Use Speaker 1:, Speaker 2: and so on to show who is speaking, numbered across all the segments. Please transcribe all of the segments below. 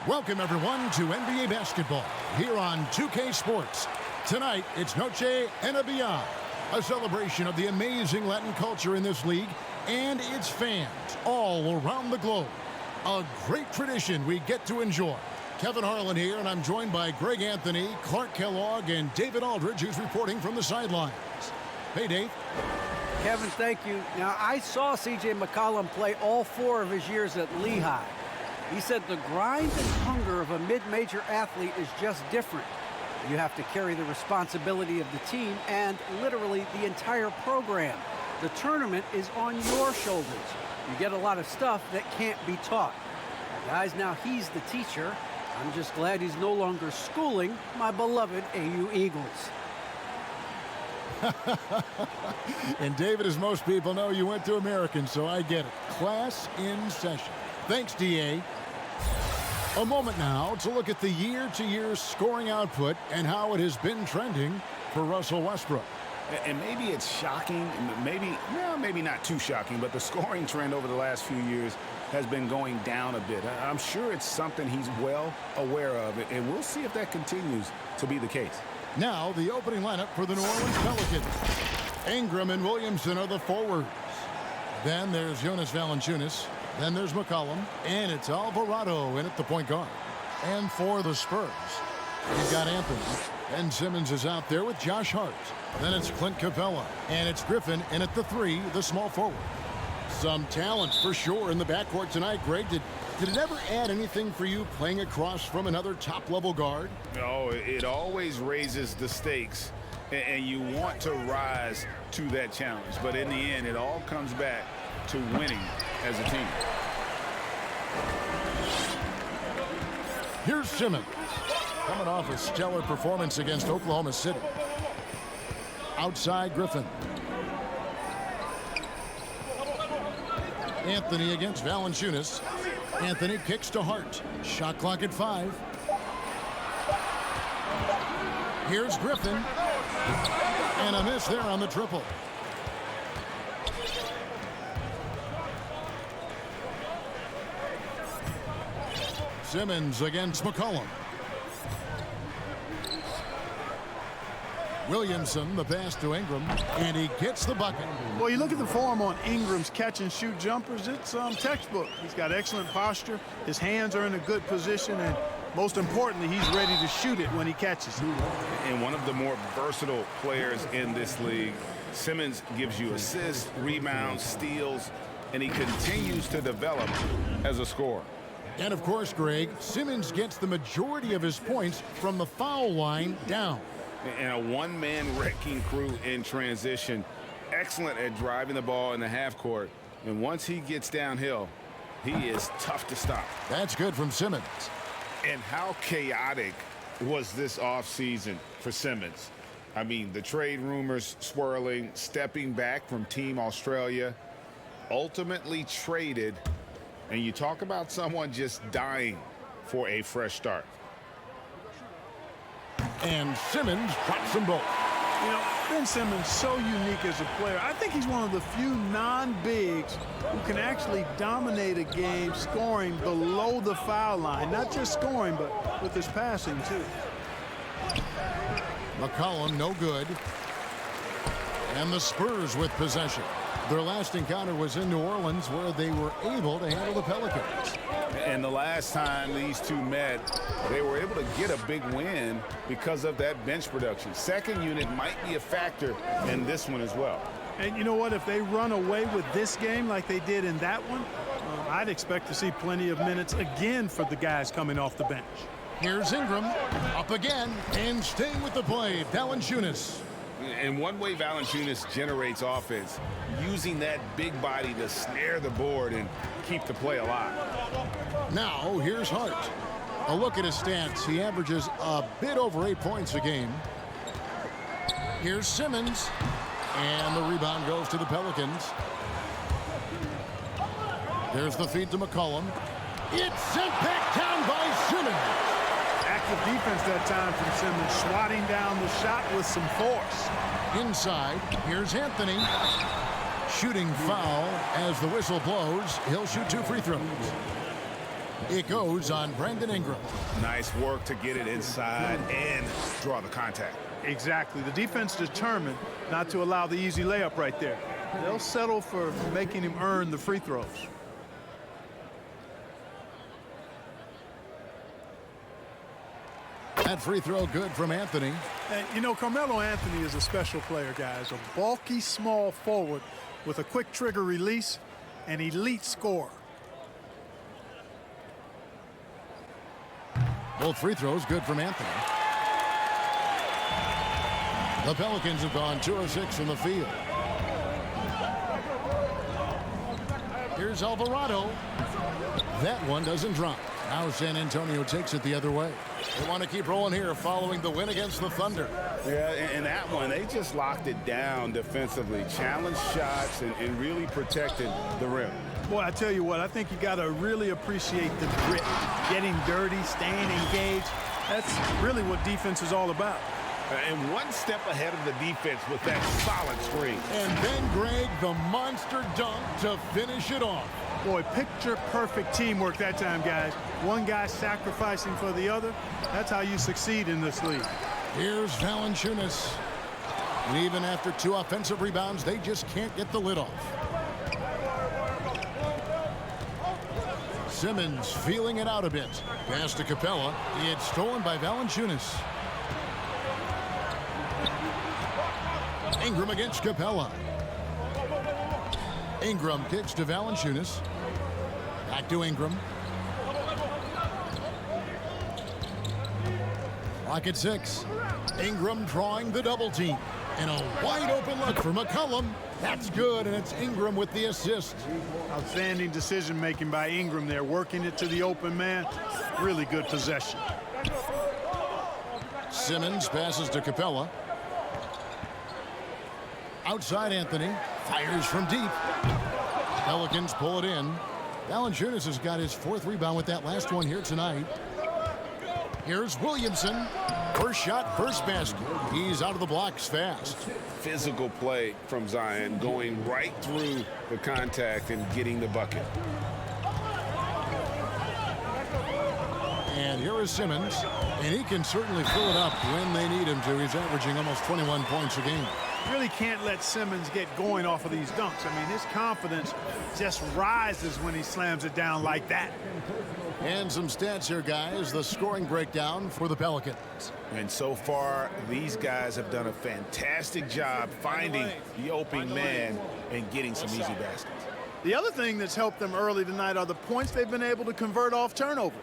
Speaker 1: Welcome, everyone, to NBA basketball here on 2K Sports. Tonight, it's Noche and a Beyond, a celebration of the amazing Latin culture in this league and its fans all around the globe. A great tradition we get to enjoy. Kevin Harlan here, and I'm joined by Greg Anthony, Clark Kellogg, and David Aldridge, who's reporting from the sidelines. Hey, Dave.
Speaker 2: Kevin, thank you. Now, I saw C.J. McCollum play all 4 of his years at Lehigh. He said the grind and hunger of a mid-major athlete is just different. You have to carry the responsibility of the team and literally the entire program. The tournament is on your shoulders. You get a lot of stuff that can't be taught. Guys, now he's the teacher. I'm just glad he's no longer schooling my beloved AU Eagles.
Speaker 1: And David, as most people know, you went to American, so I get it. Class in session. Thanks, D.A. A moment now to look at the year-to-year scoring output and how it has been trending for Russell Westbrook.
Speaker 3: And maybe it's shocking, maybe not too shocking, but the scoring trend over the last few years has been going down a bit. I'm sure it's something he's well aware of, and we'll see if that continues to be the case.
Speaker 1: Now, the opening lineup for the New Orleans Pelicans. Ingram and Williamson are the forwards. Then there's Jonas Valanciunas. Then there's McCollum, and it's Alvarado in at the point guard. And for the Spurs, you've got Anthony. And Simmons is out there with Josh Hart. Then it's Clint Capella, and it's Griffin in at the 3, the small forward. Some talent for sure in the backcourt tonight, Greg. Did it ever add anything for you playing across from another top-level guard?
Speaker 3: No, it always raises the stakes, and you want to rise to that challenge. But in the end, it all comes back to winning as a team.
Speaker 1: Here's Simmons, coming off a stellar performance against Oklahoma City. Outside Griffin. Anthony against Valanciunas. Anthony kicks to Hart. Shot clock at 5. Here's Griffin. And a miss there on the triple. Simmons against McCollum. Williamson, the pass to Ingram, and he gets the bucket.
Speaker 4: Well, you look at the form on Ingram's catch-and-shoot jumpers, it's textbook. He's got excellent posture. His hands are in a good position, and most importantly, he's ready to shoot it when he catches it.
Speaker 3: And one of the more versatile players in this league. Simmons gives you assists, rebounds, steals, and he continues to develop as a scorer.
Speaker 1: And, of course, Greg, Simmons gets the majority of his points from the foul line down.
Speaker 3: And a one-man wrecking crew in transition. Excellent at driving the ball in the half court. And once he gets downhill, he is tough to stop.
Speaker 1: That's good from Simmons.
Speaker 3: And how chaotic was this offseason for Simmons? I mean, the trade rumors swirling, stepping back from Team Australia, ultimately traded. And you talk about someone just dying for a fresh start.
Speaker 1: And Simmons drops them both.
Speaker 4: You know, Ben Simmons, so unique as a player. I think he's one of the few non-bigs who can actually dominate a game scoring below the foul line. Not just scoring, but with his passing, too.
Speaker 1: McCollum, no good. And the Spurs with possession. Their last encounter was in New Orleans, where they were able to handle the Pelicans.
Speaker 3: And the last time these two met, they were able to get a big win because of that bench production. Second unit might be a factor in this one as well.
Speaker 4: And you know what? If they run away with this game like they did in that one, I'd expect to see plenty of minutes again for the guys coming off the bench.
Speaker 1: Here's Ingram, up again, and staying with the play, Valanciunas.
Speaker 3: And one way Valanciunas generates offense, using that big body to snare the board and keep the play alive.
Speaker 1: Now, here's Hart. A look at his stats. He averages a bit over 8 points a game. Here's Simmons. And the rebound goes to the Pelicans. There's the feed to McCollum. It's sent back down by Simmons.
Speaker 4: Active defense that time from Simmons, swatting down the shot with some force.
Speaker 1: Inside, here's Anthony. Shooting foul as the whistle blows. He'll shoot 2 free throws. It goes on Brandon Ingram.
Speaker 3: Nice work to get it inside and draw the contact.
Speaker 4: Exactly. The defense determined not to allow the easy layup right there. They'll settle for making him earn the free throws.
Speaker 1: That free throw good from Anthony.
Speaker 4: And, you know, Carmelo Anthony is a special player, guys. A bulky, small forward with a quick trigger release, an elite scorer.
Speaker 1: Both free throws good from Anthony. The Pelicans have gone 2 of 6 from the field. Here's Alvarado. That one doesn't drop. Now San Antonio takes it the other way. They want to keep rolling here following the win against the Thunder.
Speaker 3: Yeah, and that one, they just locked it down defensively. Challenged shots and really protected the rim.
Speaker 4: Boy, I tell you what, I think you got to really appreciate the grit. Getting dirty, staying engaged. That's really what defense is all about.
Speaker 3: And one step ahead of the defense with that solid screen.
Speaker 1: And then Greg, the monster dunk to finish it off.
Speaker 4: Boy, picture-perfect teamwork that time, guys. One guy sacrificing for the other. That's how you succeed in this league.
Speaker 1: Here's Valanciunas. And even after 2 offensive rebounds, they just can't get the lid off. Simmons feeling it out a bit. Pass to Capella. It's stolen by Valanciunas. Ingram against Capella. Ingram kicks to Valanciunas. Back to Ingram. Clock at 6. Ingram drawing the double team. And a wide open look for McCollum. That's good, and it's Ingram with the assist.
Speaker 4: Outstanding decision making by Ingram there, working it to the open man. Really good possession.
Speaker 1: Simmons passes to Capella. Outside Anthony. Fires from deep. Pelicans pull it in. Valanciunas has got his 4th rebound with that last one here tonight. Here's Williamson. First shot, first basket. He's out of the blocks fast.
Speaker 3: Physical play from Zion, going right through the contact and getting the bucket.
Speaker 1: And here is Simmons. And he can certainly fill it up when they need him to. He's averaging almost 21 points a game.
Speaker 4: Really can't let Simmons get going off of these dunks. I mean, his confidence just rises when he slams it down like that.
Speaker 1: And some stats here, guys. The scoring breakdown for the Pelicans.
Speaker 3: And so far, these guys have done a fantastic job finding the open man and getting some easy baskets.
Speaker 4: The other thing that's helped them early tonight are the points they've been able to convert off turnovers.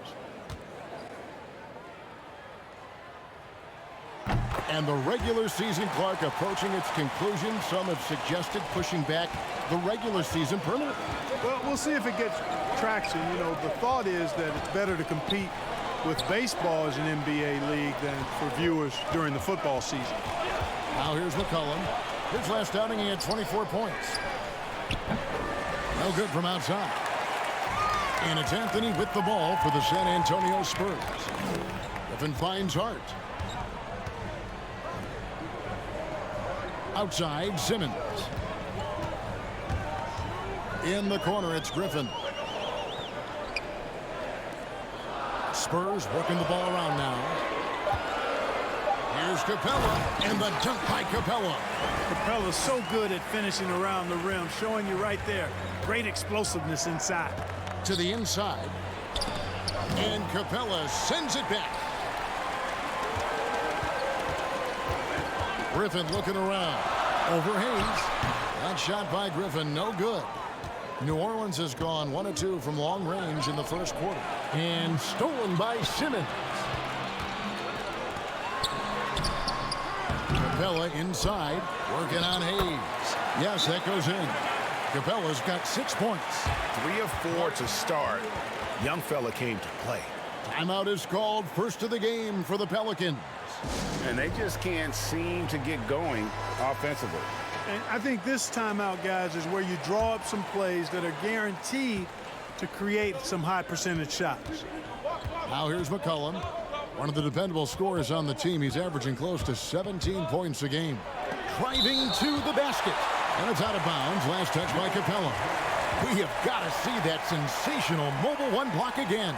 Speaker 1: And the regular season, Clark, approaching its conclusion. Some have suggested pushing back the regular season permanently.
Speaker 4: Well, we'll see if it gets traction. You know, the thought is that it's better to compete with baseball as an NBA league than for viewers during the football season.
Speaker 1: Now here's McCollum. His last outing, he had 24 points. No good from outside. And it's Anthony with the ball for the San Antonio Spurs. Griffin finds Hart. Outside, Simmons. In the corner, it's Griffin. Spurs working the ball around now. Here's Capella, and the dunk by Capella.
Speaker 4: Capella's so good at finishing around the rim, showing you right there. Great explosiveness inside.
Speaker 1: To the inside. And Capella sends it back. Griffin looking around. Over Hayes. That shot by Griffin, no good. New Orleans has gone 1 of 2 from long range in the first quarter. And stolen by Simmons. Capella inside, working on Hayes. Yes, that goes in. Capella's got 6 points.
Speaker 3: 3 of 4 to start. Young fella came to play.
Speaker 1: Timeout is called, first of the game for the Pelicans.
Speaker 3: And they just can't seem to get going offensively.
Speaker 4: And I think this timeout, guys, is where you draw up some plays that are guaranteed to create some high percentage shots.
Speaker 1: Now here's McCollum, one of the dependable scorers on the team. He's averaging close to 17 points a game. Driving to the basket. And it's out of bounds. Last touch by Capella. We have got to see that sensational mobile one block again.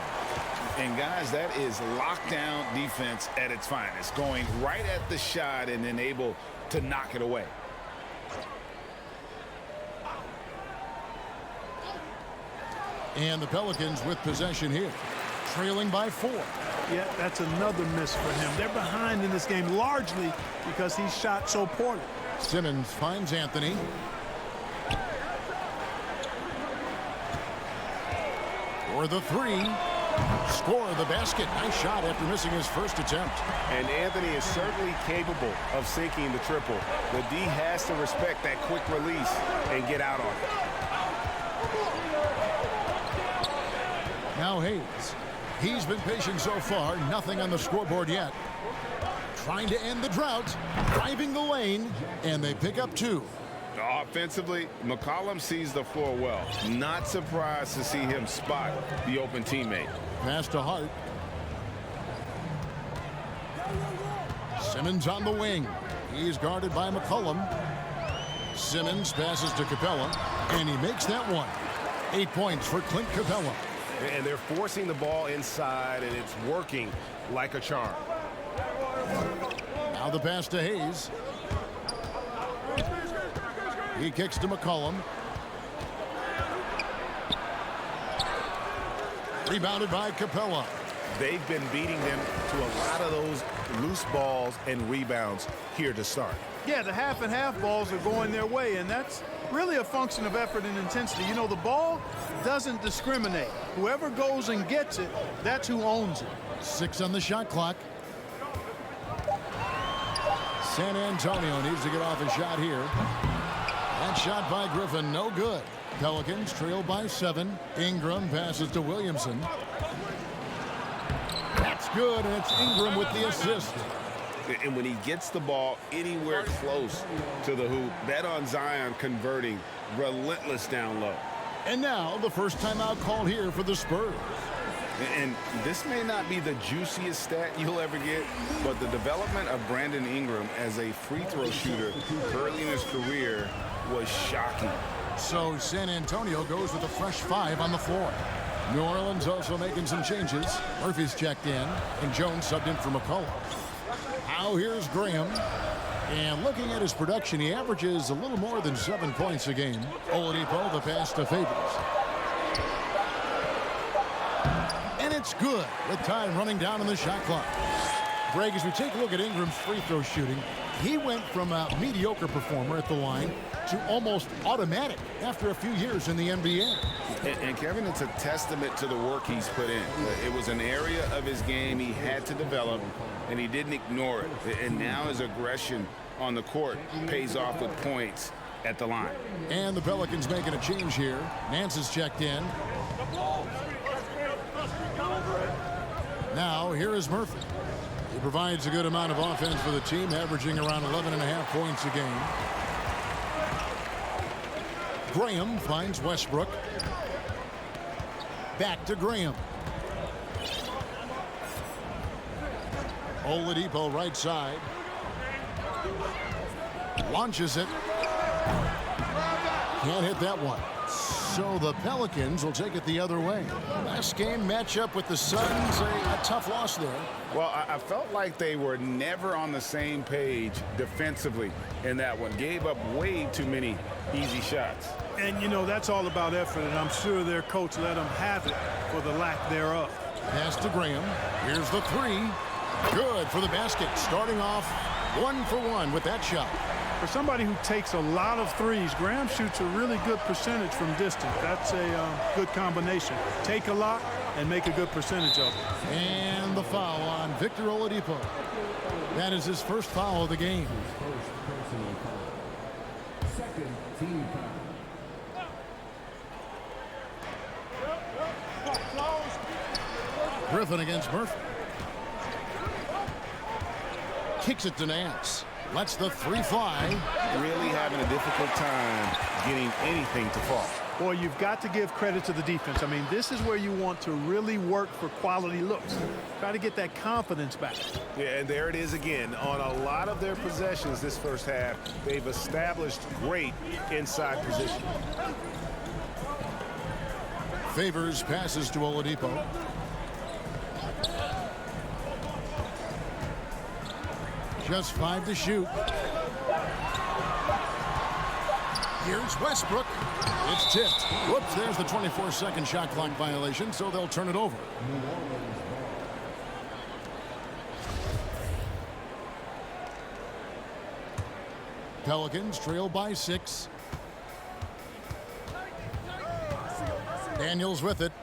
Speaker 3: And, guys, that is lockdown defense at its finest, going right at the shot and then able to knock it away.
Speaker 1: And the Pelicans with possession here, trailing by 4.
Speaker 4: Yeah, that's another miss for him. They're behind in this game largely because he shot so poorly.
Speaker 1: Simmons finds Anthony. For the 3. Score the basket. Nice shot after missing his first attempt.
Speaker 5: And Anthony is certainly capable of sinking the triple. The D has to respect that quick release and get out on it.
Speaker 1: Now Hayes. He's been patient so far. Nothing on the scoreboard yet. Trying to end the drought. Driving the lane. And they pick up 2.
Speaker 3: Offensively, McCollum sees the floor well. Not surprised to see him spot the open teammate.
Speaker 1: Pass to Hart. Simmons on the wing. He's guarded by McCollum. Simmons passes to Capella, and he makes that one. 8 points for Clint Capella.
Speaker 5: And they're forcing the ball inside, and it's working like a charm.
Speaker 1: Now the pass to Hayes. He kicks to McCollum. Rebounded by Capella.
Speaker 5: They've been beating them to a lot of those loose balls and rebounds here to start.
Speaker 4: Yeah, the half and half balls are going their way, and that's really a function of effort and intensity. You know, the ball doesn't discriminate. Whoever goes and gets it, that's who owns it.
Speaker 1: 6 on the shot clock. San Antonio needs to get off a shot here. That shot by Griffin, no good. Pelicans trail by 7. Ingram passes to Williamson. That's good, and it's Ingram with the assist.
Speaker 3: And when he gets the ball anywhere close to the hoop, bet on Zion converting, relentless down low.
Speaker 1: And now the first timeout called here for the Spurs.
Speaker 3: And this may not be the juiciest stat you'll ever get, but the development of Brandon Ingram as a free throw shooter early in his career was shocking.
Speaker 1: So San Antonio goes with a fresh 5 on the floor. New Orleans also making some changes. Murphy's checked in, and Jones subbed in for McCollum. Now here's Graham. And looking at his production, he averages a little more than 7 points a game. Oladipo, the pass to Favors. And it's good with time running down on the shot clock. Greg, as we take a look at Ingram's free throw shooting, he went from a mediocre performer at the line to almost automatic after a few years in the NBA.
Speaker 3: And Kevin, it's a testament to the work he's put in. It was an area of his game he had to develop, and he didn't ignore it. And now his aggression on the court pays off with points at the line.
Speaker 1: And the Pelicans making a change here. Nance is checked in. Now here is Murphy. He provides a good amount of offense for the team, averaging around 11.5 points a game. Graham finds Westbrook. Back to Graham. Oladipo right side. Launches it. Can't hit that one. So the Pelicans will take it the other way. Last game matchup with the Suns, a tough loss there.
Speaker 3: Well, I felt like they were never on the same page defensively in that one. Gave up way too many easy shots.
Speaker 4: And, you know, that's all about effort, and I'm sure their coach let them have it for the lack thereof.
Speaker 1: Pass to Graham. Here's the 3. Good for the basket. Starting off 1 for 1 with that shot.
Speaker 4: For somebody who takes a lot of threes, Graham shoots a really good percentage from distance. That's a good combination. Take a lot and make a good percentage of it.
Speaker 1: And the foul on Victor Oladipo. That is his first foul of the game.
Speaker 6: Second team foul.
Speaker 1: Griffin against Murphy. Kicks it to Nance. Lets the 3 fly.
Speaker 5: Really having a difficult time getting anything to fall.
Speaker 4: Boy, you've got to give credit to the defense. I mean, this is where you want to really work for quality looks. Try to get that confidence back.
Speaker 5: Yeah, and there it is again. On a lot of their possessions this first half, they've established great inside position.
Speaker 1: Favors passes to Oladipo. Just 5 to shoot. Here's Westbrook. It's tipped. Whoops, there's the 24-second shot clock violation, so they'll turn it over. Pelicans trail by 6. Daniels with it.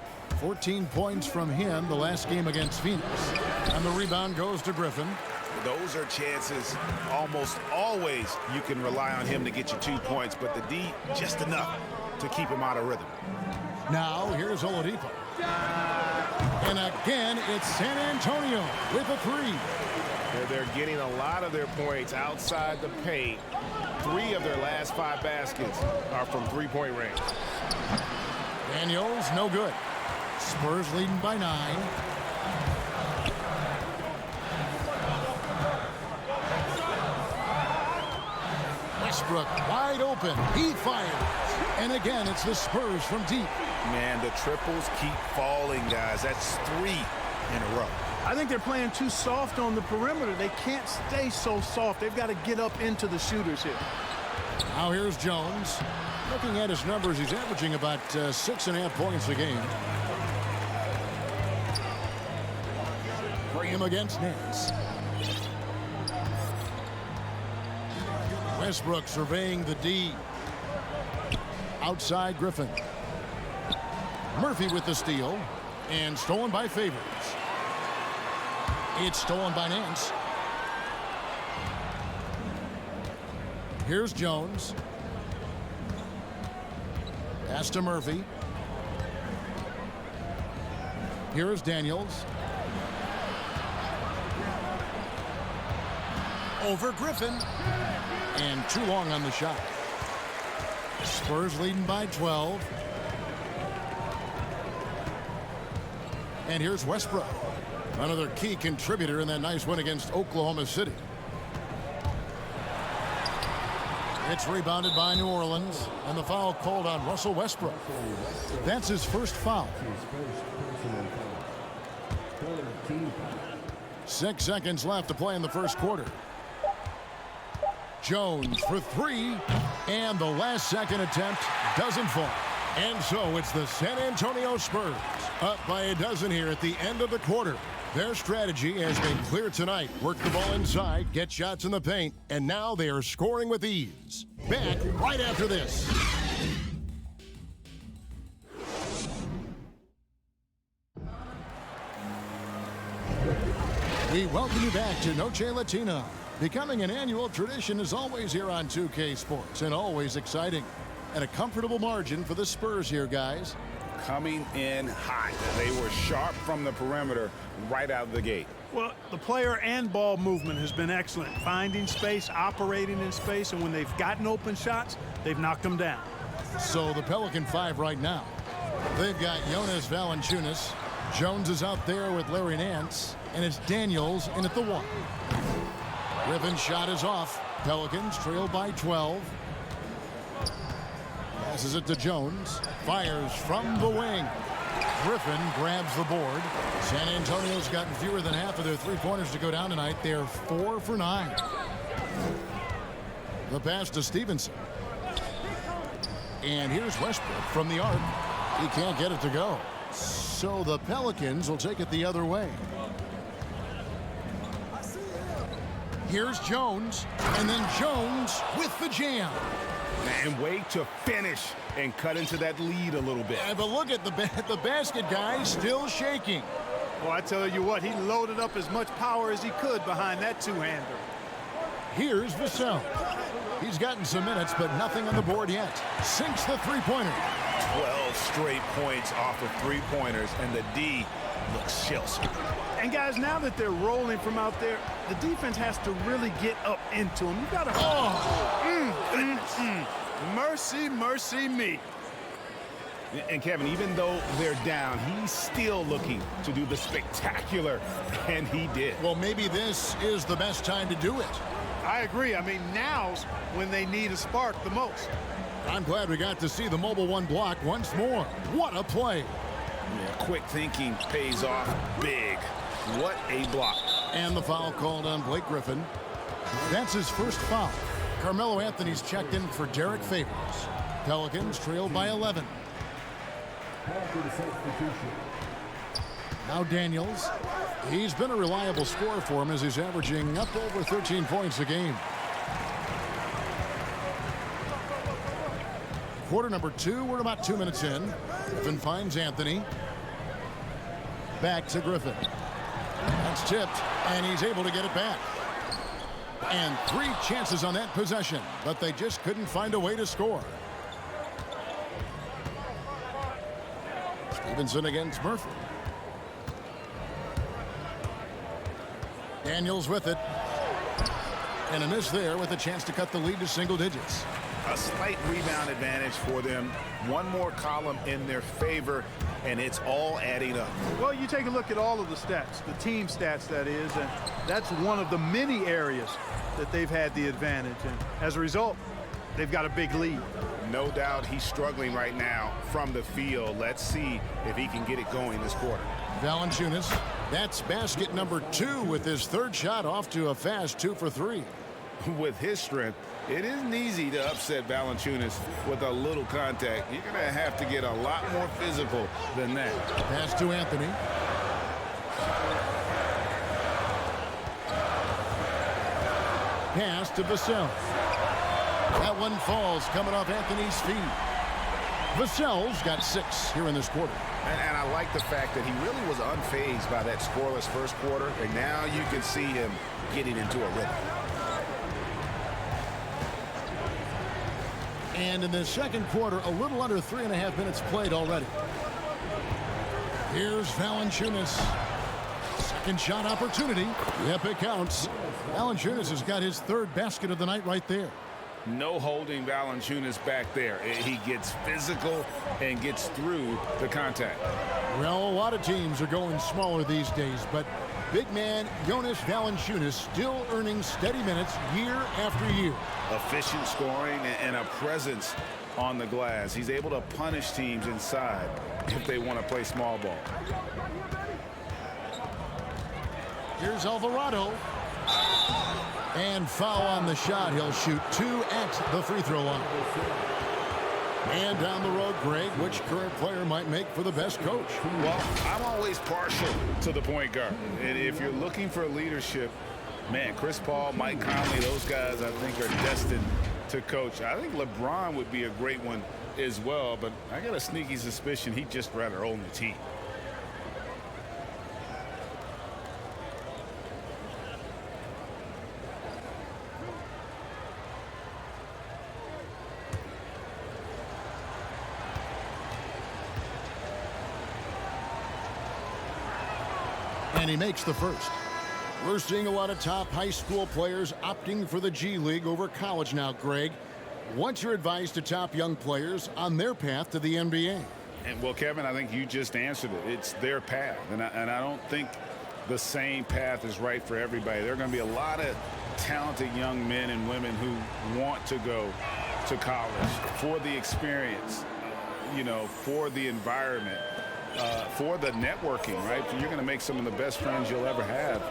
Speaker 1: 14 points from him the last game against Phoenix. And the rebound goes to Griffin.
Speaker 3: Those are chances almost always you can rely on him to get you 2 points, but the D just enough to keep him out of rhythm.
Speaker 1: Now here's Oladipo. And again, it's San Antonio with a 3.
Speaker 5: They're getting a lot of their points outside the paint. 3 of their last 5 baskets are from three-point range.
Speaker 1: Daniels, no good. Spurs leading by 9. Westbrook wide open. He fires. And again, it's the Spurs from deep.
Speaker 3: Man, the triples keep falling, guys. That's 3 in a row.
Speaker 4: I think they're playing too soft on the perimeter. They can't stay so soft. They've got to get up into the shooters here.
Speaker 1: Now here's Jones. Looking at his numbers, he's averaging about 6.5 points a game. Graham against Nance. Westbrook surveying the D. Outside Griffin. Murphy with the steal. And stolen by Favors. It's stolen by Nance. Here's Jones. Pass to Murphy. Here's Daniels. Over Griffin. And too long on the shot. Spurs leading by 12. And here's Westbrook. Another key contributor in that nice win against Oklahoma City. It's rebounded by New Orleans, and the foul called on Russell Westbrook. That's his first foul. 6 seconds left to play in the first quarter. Jones for 3, and the last second attempt doesn't fall. And so it's the San Antonio Spurs up by a dozen here at the end of the quarter. Their strategy has been clear tonight. Work the ball inside, get shots in the paint, and now they are scoring with ease. Back right after this. We welcome you back to Noche Latina. Becoming an annual tradition is always here on 2K Sports, and always exciting. And a comfortable margin for the Spurs here, guys.
Speaker 3: Coming in hot. They were sharp from the perimeter right out of the gate.
Speaker 4: Well, the player and ball movement has been excellent. Finding space, operating in space, and when they've gotten open shots, they've knocked them down.
Speaker 1: So the Pelican 5 right now. They've got Jonas Valanciunas. Jones is out there with Larry Nance. And it's Daniels in at the 1. Griffin's shot is off. Pelicans trail by 12. Passes it to Jones. Fires from the wing. Griffin grabs the board. San Antonio's gotten fewer than half of their three-pointers to go down tonight. They're 4 for 9. The pass to Stevenson. And here's Westbrook from the arc. He can't get it to go. So the Pelicans will take it the other way. Here's Jones. And then Jones with the jam.
Speaker 3: And wait to finish and cut into that lead a little bit.
Speaker 1: Yeah, but look at the basket, guys, still shaking.
Speaker 4: Well, I tell you what, he loaded up as much power as he could behind that two-hander.
Speaker 1: Here's Vassell. He's gotten some minutes, but nothing on the board yet. Sinks the three-pointer.
Speaker 3: 12 straight points off of three-pointers, and the D looks shell-shocked.
Speaker 4: And guys, now that they're rolling from out there, the defense has to really get up into them. You got to. Mercy, mercy me.
Speaker 3: And Kevin, even though they're down, he's still looking to do the spectacular, and he did.
Speaker 1: Well, maybe this is the best time to do it.
Speaker 4: I agree. I mean, now's when they need a spark the most.
Speaker 1: I'm glad we got to see the mobile one block once more. What a play.
Speaker 3: Yeah, quick thinking pays off big. What a block.
Speaker 1: And the foul called on Blake Griffin. That's his first foul. Carmelo Anthony's checked in for Derek Favors. Pelicans trail by 11. Now Daniels. He's been a reliable scorer for him as he's averaging up over 13 points a game. Quarter number 2, we're about 2 minutes in. Griffin finds Anthony. Back to Griffin. That's tipped, and he's able to get it back. And 3 chances on that possession, but they just couldn't find a way to score. Stevenson against Murphy. Daniels with it. And a miss there with a chance to cut the lead to single digits.
Speaker 3: A slight rebound advantage for them. One more column in their favor, and it's all adding up.
Speaker 4: Well, you take a look at all of the stats, the team stats, that is, and that's one of the many areas that they've had the advantage. And as a result, they've got a big lead.
Speaker 3: No doubt he's struggling right now from the field. Let's see if he can get it going this quarter.
Speaker 1: Valanciunas, that's basket number 2 with his 3rd shot off to a fast 2 for 3.
Speaker 3: With his strength, it isn't easy to upset Valanciunas with a little contact. You're going to have to get a lot more physical than that.
Speaker 1: Pass to Anthony. Pass to Vassell. That one falls coming off Anthony's feet. Vassell's got 6 here in this quarter.
Speaker 3: And I like the fact that he really was unfazed by that scoreless first quarter, and now you can see him getting into a rhythm.
Speaker 1: And in the second quarter, a little under 3.5 minutes played already. Here's Valanciunas. Second shot opportunity. Yep, it counts. Valanciunas has got his 3rd basket of the night right there.
Speaker 3: No holding Valanciunas back there. He gets physical and gets through the contact.
Speaker 1: Well, a lot of teams are going smaller these days, but big man Jonas Valanciunas still earning steady minutes year after year.
Speaker 3: Efficient scoring and a presence on the glass. He's able to punish teams inside if they want to play small ball.
Speaker 1: Here's Alvarado. And foul on the shot. He'll shoot 2 at the free throw line. And down the road, Greg, which current player might make for the best coach?
Speaker 3: Well, I'm always partial to the point guard. And if you're looking for leadership, man, Chris Paul, Mike Conley, those guys I think are destined to coach. I think LeBron would be a great one as well, but I got a sneaky suspicion he'd just rather own the team.
Speaker 1: And he makes the first. We're seeing a lot of top high school players opting for the G League over college now, Greg. What's your advice to top young players on their path to the NBA?
Speaker 3: And well, Kevin, I think you just answered it. It's their path. And I don't think the same path is right for everybody. There are going to be a lot of talented young men and women who want to go to college for the experience, you know, for the environment. For the networking, right? You're going to make some of the best friends you'll ever have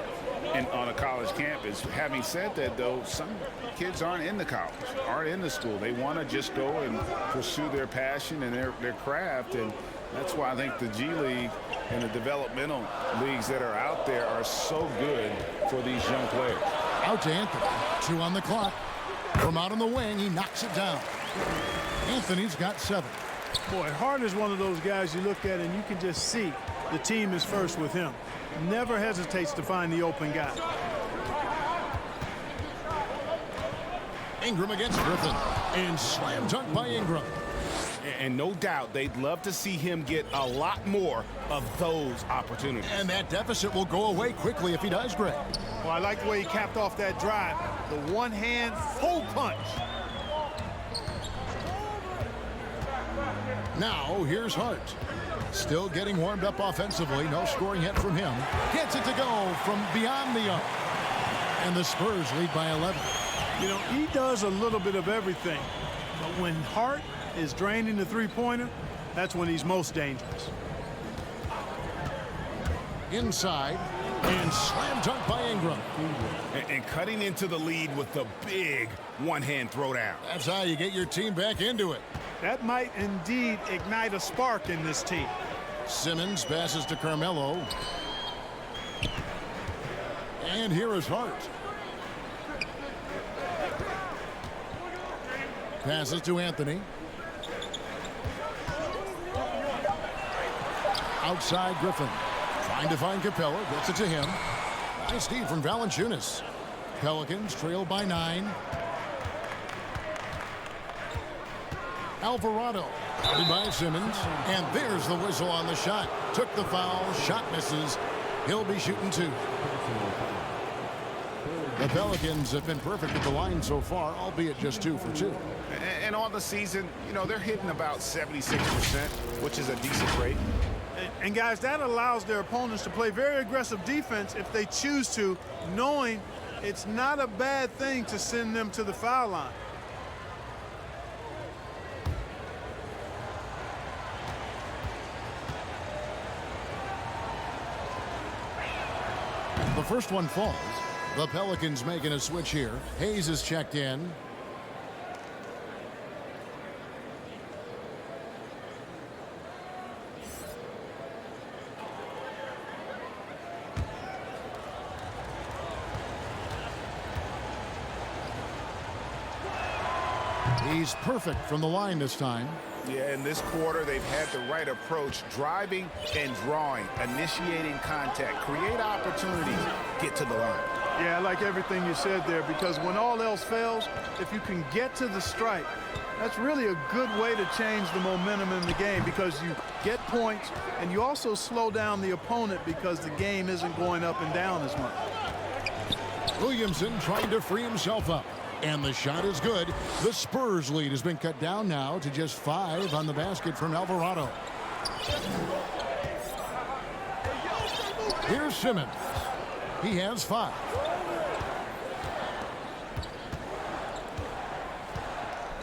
Speaker 3: on a college campus. Having said that, though, some kids aren't in the college, aren't in the school. They want to just go and pursue their passion and their craft, and that's why I think the G League and the developmental leagues that are out there are so good for these young players.
Speaker 1: Out to Anthony. 2 on the clock. From out on the wing, he knocks it down. Anthony's got 7.
Speaker 4: Boy, Harden's one of those guys you look at and you can just see the team is first with him. Never hesitates to find the open guy.
Speaker 1: Ingram against Griffin. And slam dunk by Ingram.
Speaker 5: And no doubt they'd love to see him get a lot more of those opportunities.
Speaker 1: And that deficit will go away quickly if he does, Greg.
Speaker 4: Well, I like the way he capped off that drive. The one-hand full punch.
Speaker 1: Now, here's Hart. Still getting warmed up offensively. No scoring yet from him. Gets it to go from beyond the arc. And the Spurs lead by 11.
Speaker 4: You know, he does a little bit of everything. But when Hart is draining the three-pointer, that's when he's most dangerous.
Speaker 1: Inside, and slam dunk by Ingram.
Speaker 5: And cutting into the lead with the big one-hand throwdown.
Speaker 1: That's how you get your team back into it.
Speaker 4: That might indeed ignite a spark in this team.
Speaker 1: Simmons passes to Carmelo. And here is Hart. Passes to Anthony. Outside Griffin. Trying to find Capella. Gets it to him. Nice D from Valanciunas. Pelicans trail by 9. Alvarado. Guarded by Simmons. And there's the whistle on the shot. Took the foul. Shot misses. He'll be shooting 2. The Pelicans have been perfect at the line so far, albeit just 2 for 2.
Speaker 5: And on the season, you know, they're hitting about 76%, which is a decent rate.
Speaker 4: And guys, that allows their opponents to play very aggressive defense if they choose to, knowing it's not a bad thing to send them to the foul line.
Speaker 1: The first one falls. The Pelicans making a switch here. Hayes is checked in. He's perfect from the line this time.
Speaker 5: Yeah, in this quarter, they've had the right approach, driving and drawing, initiating contact, create opportunities, get to the line.
Speaker 4: Yeah, I like everything you said there, because when all else fails, if you can get to the stripe, that's really a good way to change the momentum in the game, because you get points and you also slow down the opponent because the game isn't going up and down as much.
Speaker 1: Williamson trying to free himself up. And the shot is good. The Spurs lead has been cut down now to just 5 on the basket from Alvarado. Here's Simmons. He has 5.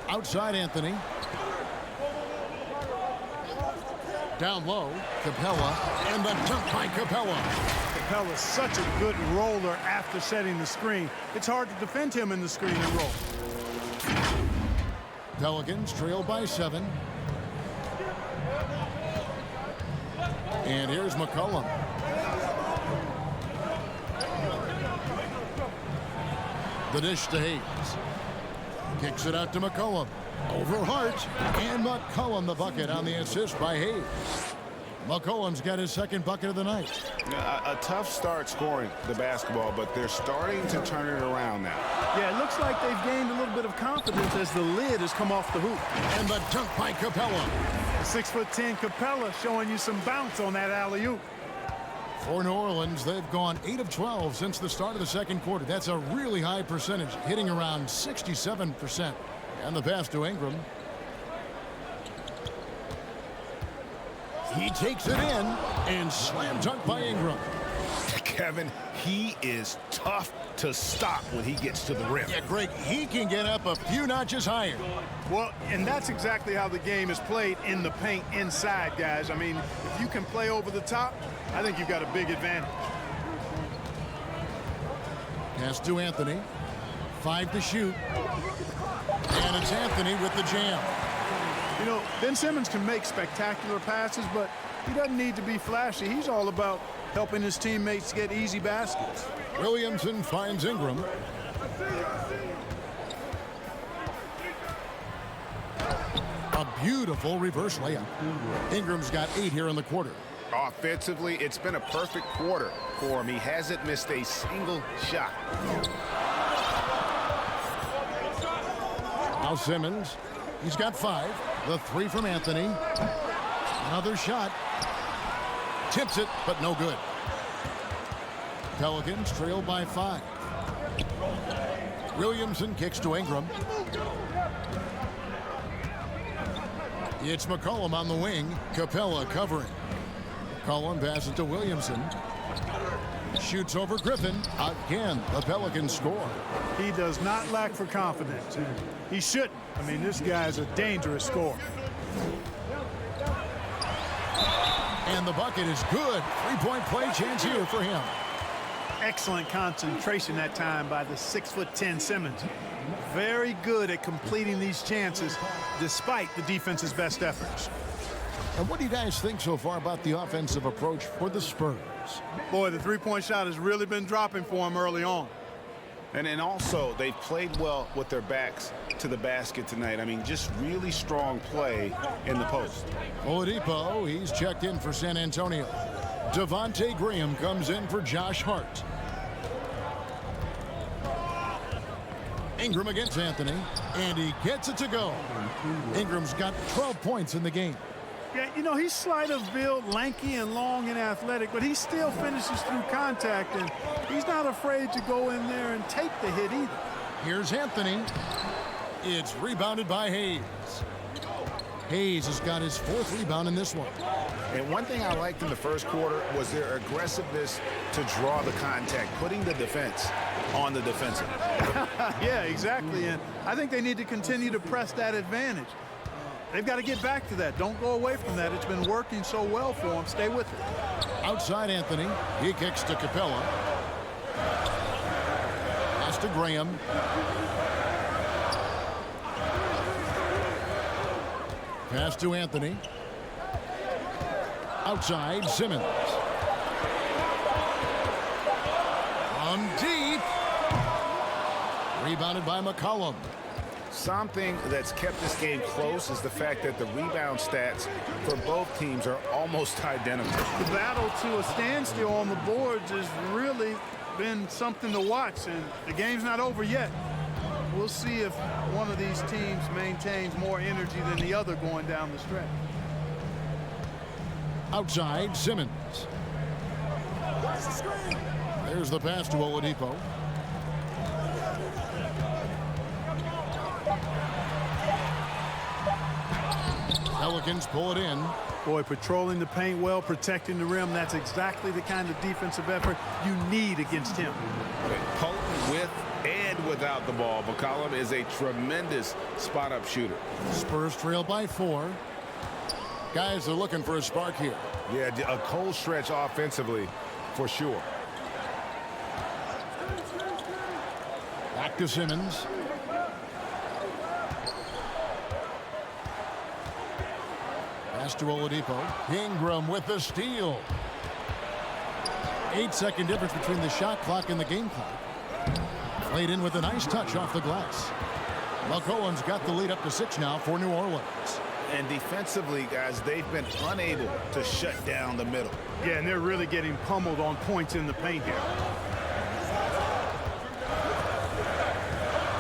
Speaker 1: Outside Anthony. Down low, Capella, and the dunk by Capella.
Speaker 4: Capella's such a good roller after setting the screen. It's hard to defend him in the screen and roll.
Speaker 1: Pelicans trail by 7. And here's McCollum. The dish to Hayes. Kicks it out to McCollum. Over Hart. And McCollum the bucket on the assist by Hayes. McCollum's got his second bucket of the night.
Speaker 5: A tough start scoring the basketball, but they're starting to turn it around now.
Speaker 4: Yeah, it looks like they've gained a little bit of confidence as the lid has come off the hoop.
Speaker 1: And the dunk by Capella.
Speaker 4: 6'10" Capella showing you some bounce on that alley-oop.
Speaker 1: For New Orleans, they've gone 8 of 12 since the start of the second quarter. That's a really high percentage, hitting around 67%. And the pass to Ingram. He takes it in, and slam dunk by Ingram.
Speaker 5: Kevin, he is tough to stop when he gets to the rim.
Speaker 1: Yeah, Greg, he can get up a few notches higher.
Speaker 4: Well, and that's exactly how the game is played in the paint inside, guys. I mean, if you can play over the top, I think you've got a big advantage.
Speaker 1: Pass to Anthony. 5 to shoot. And it's Anthony with the jam.
Speaker 4: You know, Ben Simmons can make spectacular passes, but he doesn't need to be flashy. He's all about helping his teammates get easy baskets.
Speaker 1: Williamson finds Ingram. A beautiful reverse layup. Ingram's got 8 here in the quarter.
Speaker 5: Offensively, it's been a perfect quarter for him. He hasn't missed a single shot.
Speaker 1: Now Simmons. He's got 5. The 3 from Anthony. Another shot. Tips it, but no good. Pelicans trail by 5. Williamson kicks to Ingram. It's McCollum on the wing. Capella covering. McCollum passes to Williamson. Shoots over Griffin. Again, the Pelicans score.
Speaker 4: He does not lack for confidence. And he shouldn't. I mean, this guy's a dangerous scorer.
Speaker 1: And the bucket is good. Three-point play chance here for him.
Speaker 4: Excellent concentration that time by the 6'10" Simmons. Very good at completing these chances despite the defense's best efforts.
Speaker 1: And what do you guys think so far about the offensive approach for the Spurs?
Speaker 4: Boy, the three-point shot has really been dropping for him early on.
Speaker 5: And then also, they've played well with their backs to the basket tonight. I mean, just really strong play in the post.
Speaker 1: Oladipo, he's checked in for San Antonio. Devontae Graham comes in for Josh Hart. Ingram against Anthony, and he gets it to go. Ingram's got 12 points in the game.
Speaker 4: Yeah, you know, he's slight of build, lanky and long and athletic, but he still finishes through contact, and he's not afraid to go in there and take the hit either.
Speaker 1: Here's Anthony. It's rebounded by Hayes. Hayes has got his 4th rebound in this one.
Speaker 5: And one thing I liked in the first quarter was their aggressiveness to draw the contact, putting the defense on the defensive.
Speaker 4: Yeah, exactly, and I think they need to continue to press that advantage. They've got to get back to that. Don't go away from that. It's been working so well for them. Stay with it.
Speaker 1: Outside Anthony. He kicks to Capella. Pass to Graham. Pass to Anthony. Outside Simmons. From deep. Rebounded by McCollum.
Speaker 5: Something that's kept this game close is the fact that the rebound stats for both teams are almost identical.
Speaker 4: The battle to a standstill on the boards has really been something to watch, and the game's not over yet. We'll see if one of these teams maintains more energy than the other going down the stretch.
Speaker 1: Outside Simmons. There's the pass to Oladipo. Pelicans pull it in.
Speaker 4: Boy, patrolling the paint well, protecting the rim, that's exactly the kind of defensive effort you need against him.
Speaker 3: Potent with and without the ball. McCollum is a tremendous spot-up shooter.
Speaker 1: Spurs trail by 4. Guys are looking for a spark here.
Speaker 3: Yeah, a cold stretch offensively for sure.
Speaker 1: Back to Simmons. Pass to Oladipo. Ingram with the steal. 8-second difference between the shot clock and the game clock. Played in with a nice touch off the glass. McCollum's got the lead up to 6 now for New Orleans.
Speaker 5: And defensively, guys, they've been unable to shut down the middle.
Speaker 4: Yeah, and they're really getting pummeled on points in the paint here.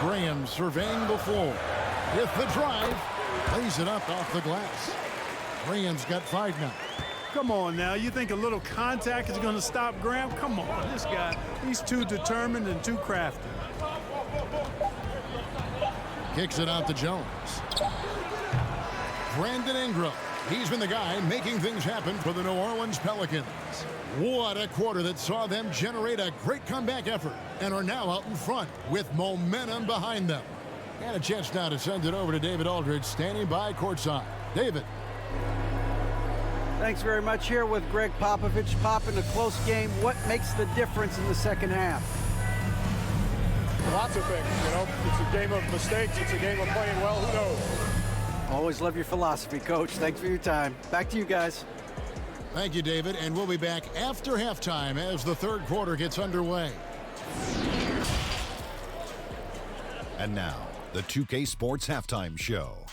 Speaker 1: Graham surveying the floor. With the drive. Lays it up off the glass. Graham's got 5 now.
Speaker 4: Come on now, you think a little contact is going to stop Graham? Come on, this guy, he's too determined and too crafty.
Speaker 1: Kicks it out to Jones. Brandon Ingram. He's been the guy making things happen for the New Orleans Pelicans. What a quarter that saw them generate a great comeback effort and are now out in front with momentum behind them. And a chance now to send it over to David Aldridge standing by courtside. David.
Speaker 2: Thanks very much. Here with Greg Popovich. Pop, in a close game, what makes the difference in the second half?
Speaker 7: Lots of things, you know. It's a game of mistakes. It's a game of playing well. Who knows?
Speaker 2: Always love your philosophy, Coach. Thanks for your time. Back to you guys.
Speaker 1: Thank you, David. And we'll be back after halftime as the third quarter gets underway.
Speaker 8: And now, the 2K Sports Halftime Show.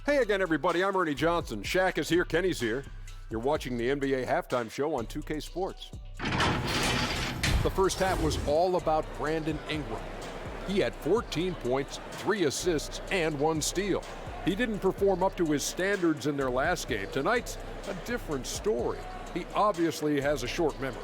Speaker 9: Hey again, everybody. I'm Ernie Johnson. Shaq is here. Kenny's here. You're watching the NBA Halftime Show on 2K Sports. The first half was all about Brandon Ingram. He had 14 points, 3 assists, and 1 steal. He didn't perform up to his standards in their last game. Tonight's a different story. He obviously has a short memory.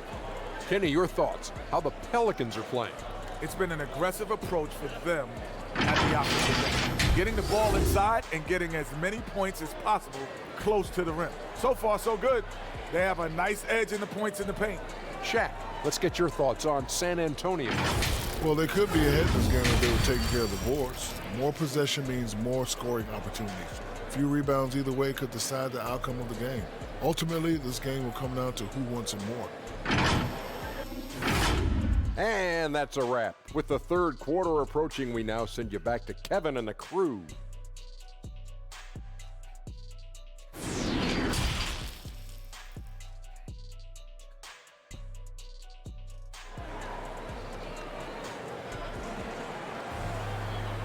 Speaker 9: Kenny, your thoughts? How the Pelicans are playing?
Speaker 7: It's been an aggressive approach for them at the opposite end. Getting the ball inside and getting as many points as possible close to the rim. So far, so good. They have a nice edge in the points in the paint.
Speaker 9: Shaq. Let's get your thoughts on San Antonio.
Speaker 10: Well, they could be ahead in this game if they were taking care of the boards. More possession means more scoring opportunities. Few rebounds either way could decide the outcome of the game. Ultimately, this game will come down to who wants it more.
Speaker 9: And that's a wrap. With the third quarter approaching, we now send you back to Kevin and the crew.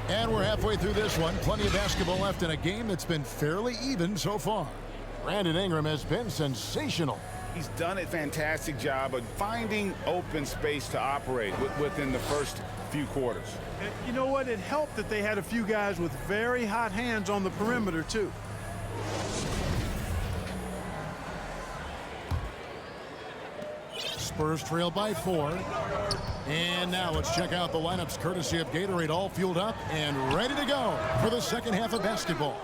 Speaker 1: And we're halfway through this one. Plenty of basketball left in a game that's been fairly even so far. Brandon Ingram has been sensational.
Speaker 5: He's done a fantastic job of finding open space to operate within the first few quarters.
Speaker 4: And you know what? It helped that they had a few guys with very hot hands on the perimeter, too.
Speaker 1: Spurs trail by 4. And now let's check out the lineups courtesy of Gatorade, all fueled up and ready to go for the second half of basketball.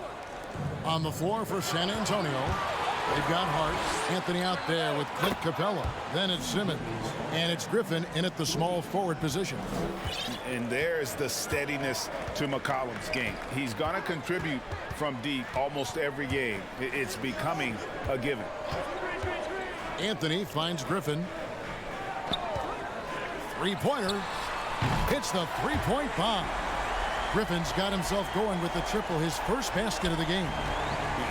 Speaker 1: On the floor for San Antonio, they've got Hart. Anthony out there with Clint Capella. Then it's Simmons. And it's Griffin in at the small forward position.
Speaker 5: And there's the steadiness to McCollum's game. He's going to contribute from deep almost every game. It's becoming a given.
Speaker 1: Anthony finds Griffin. Three-pointer. Hits the three-point bomb. Griffin's got himself going with the triple, his first basket of the game.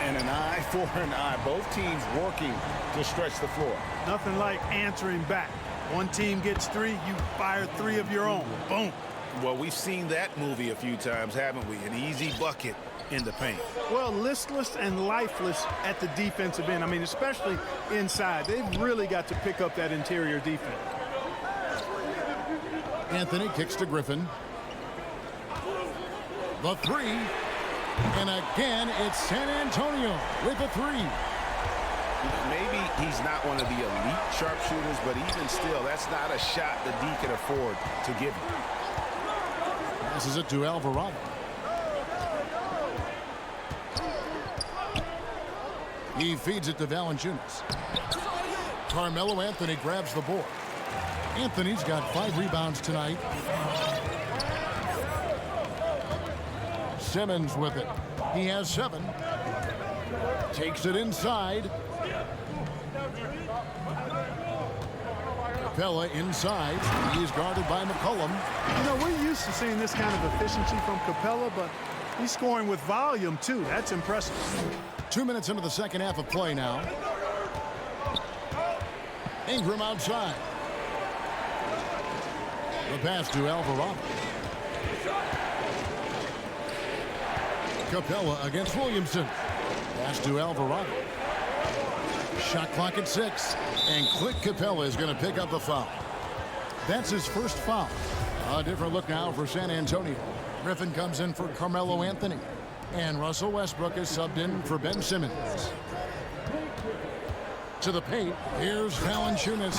Speaker 5: And an eye for an eye. Both teams working to stretch the floor.
Speaker 4: Nothing like answering back. One team gets 3, you fire 3 of your own. Boom.
Speaker 5: Well, we've seen that movie a few times, haven't we? An easy bucket in the paint.
Speaker 4: Well, listless and lifeless at the defensive end. I mean, especially inside. They've really got to pick up that interior defense.
Speaker 1: Anthony kicks to Griffin. The 3. And again, it's San Antonio with a 3.
Speaker 5: Maybe he's not one of the elite sharpshooters, but even still, that's not a shot that D can afford to give him.
Speaker 1: Passes it to Alvarado. He feeds it to Valanciunas. Carmelo Anthony grabs the board. Anthony's got 5 rebounds tonight. Simmons with it. He has 7. Takes it inside. Capella inside. He's guarded by McCollum.
Speaker 4: You know, we're used to seeing this kind of efficiency from Capella, but he's scoring with volume, too. That's impressive.
Speaker 1: 2 minutes into the second half of play now. Ingram outside. The pass to Alvarado. Capella against Williamson. Pass to Alvarado. Shot clock at 6. And Clint Capella is going to pick up the foul. That's his first foul. A different look now for San Antonio. Griffin comes in for Carmelo Anthony. And Russell Westbrook is subbed in for Ben Simmons. To the paint. Here's Valanciunas.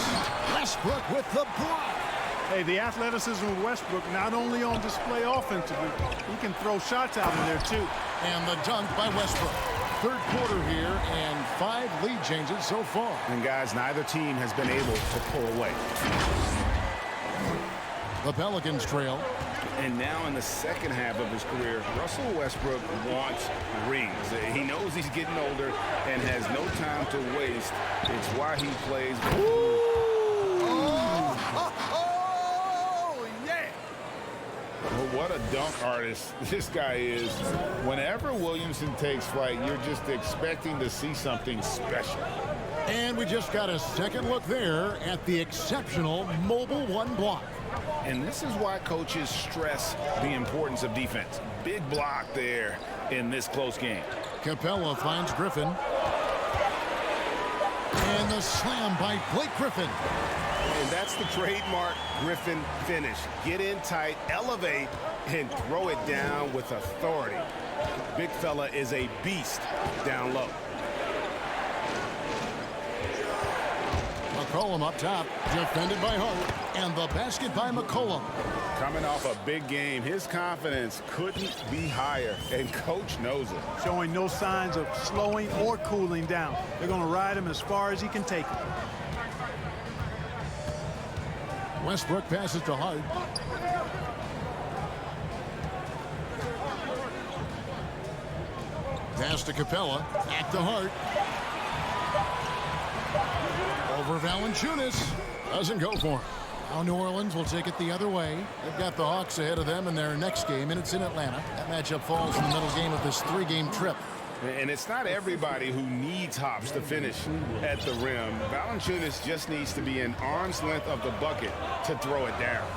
Speaker 1: Westbrook with the block.
Speaker 4: Hey, the athleticism of Westbrook not only on display offensively, he can throw shots out in there too.
Speaker 1: And the dunk by Westbrook. Third quarter here and 5 lead changes so far.
Speaker 5: And guys, neither team has been able to pull away.
Speaker 1: The Pelicans trail.
Speaker 5: And now in the second half of his career, Russell Westbrook wants rings. He knows he's getting older and has no time to waste. It's why he plays. Well, what a dunk artist this guy is. Whenever Williamson takes flight, you're just expecting to see something special.
Speaker 1: And we just got a second look there at the exceptional mobile 1 block.
Speaker 5: And this is why coaches stress the importance of defense. Big block there in this close game.
Speaker 1: Capella finds Griffin. And the slam by Blake Griffin.
Speaker 5: And that's the trademark Griffin finish. Get in tight, elevate, and throw it down with authority. Big fella is a beast down low.
Speaker 1: McCollum up top, defended by Hart. And the basket by McCollum.
Speaker 5: Coming off a big game, his confidence couldn't be higher, and coach knows it.
Speaker 4: Showing no signs of slowing or cooling down. They're going to ride him as far as he can take him.
Speaker 1: Westbrook passes to Hart. Pass to Capella. Back to Hart. Over Valanciunas. Doesn't go for him. Now New Orleans will take it the other way. They've got the Hawks ahead of them in their next game, and it's in Atlanta. That matchup falls in the middle game of this 3-game trip.
Speaker 5: And it's not everybody who needs hops to finish at the rim. Valanciunas just needs to be an arm's length of the bucket to throw it down.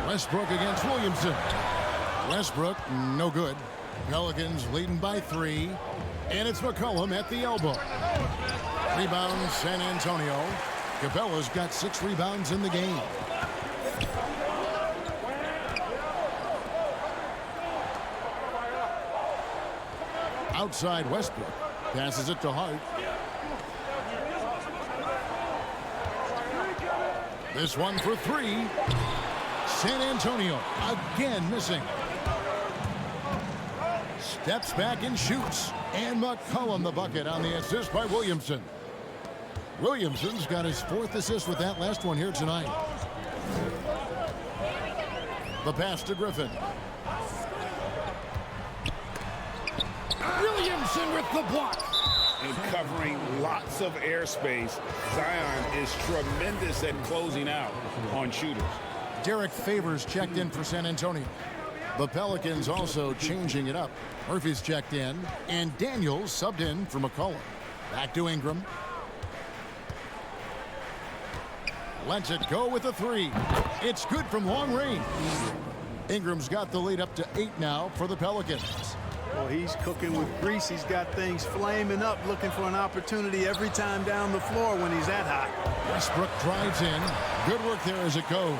Speaker 1: Westbrook against Williamson. Westbrook, no good. Pelicans leading by 3. And it's McCollum at the elbow. Rebound, San Antonio. Capella's got 6 rebounds in the game. Outside Westbrook. Passes it to Hart. This one for 3. San Antonio again missing. Steps back and shoots. And McCollum the bucket on the assist by Williamson. Williamson's got his 4th assist with that last one here tonight. The pass to Griffin. Williamson with the block.
Speaker 5: And covering lots of airspace, Zion is tremendous at closing out on shooters.
Speaker 1: Derek Favors checked in for San Antonio. The Pelicans also changing it up. Murphy's checked in, and Daniels subbed in for McCollum. Back to Ingram. Lets it go with a 3. It's good from long range. Ingram's got the lead up to 8 now for the Pelicans.
Speaker 4: Well, he's cooking with grease. He's got things flaming up, looking for an opportunity every time down the floor when he's that hot.
Speaker 1: Westbrook drives in. Good work there as it goes.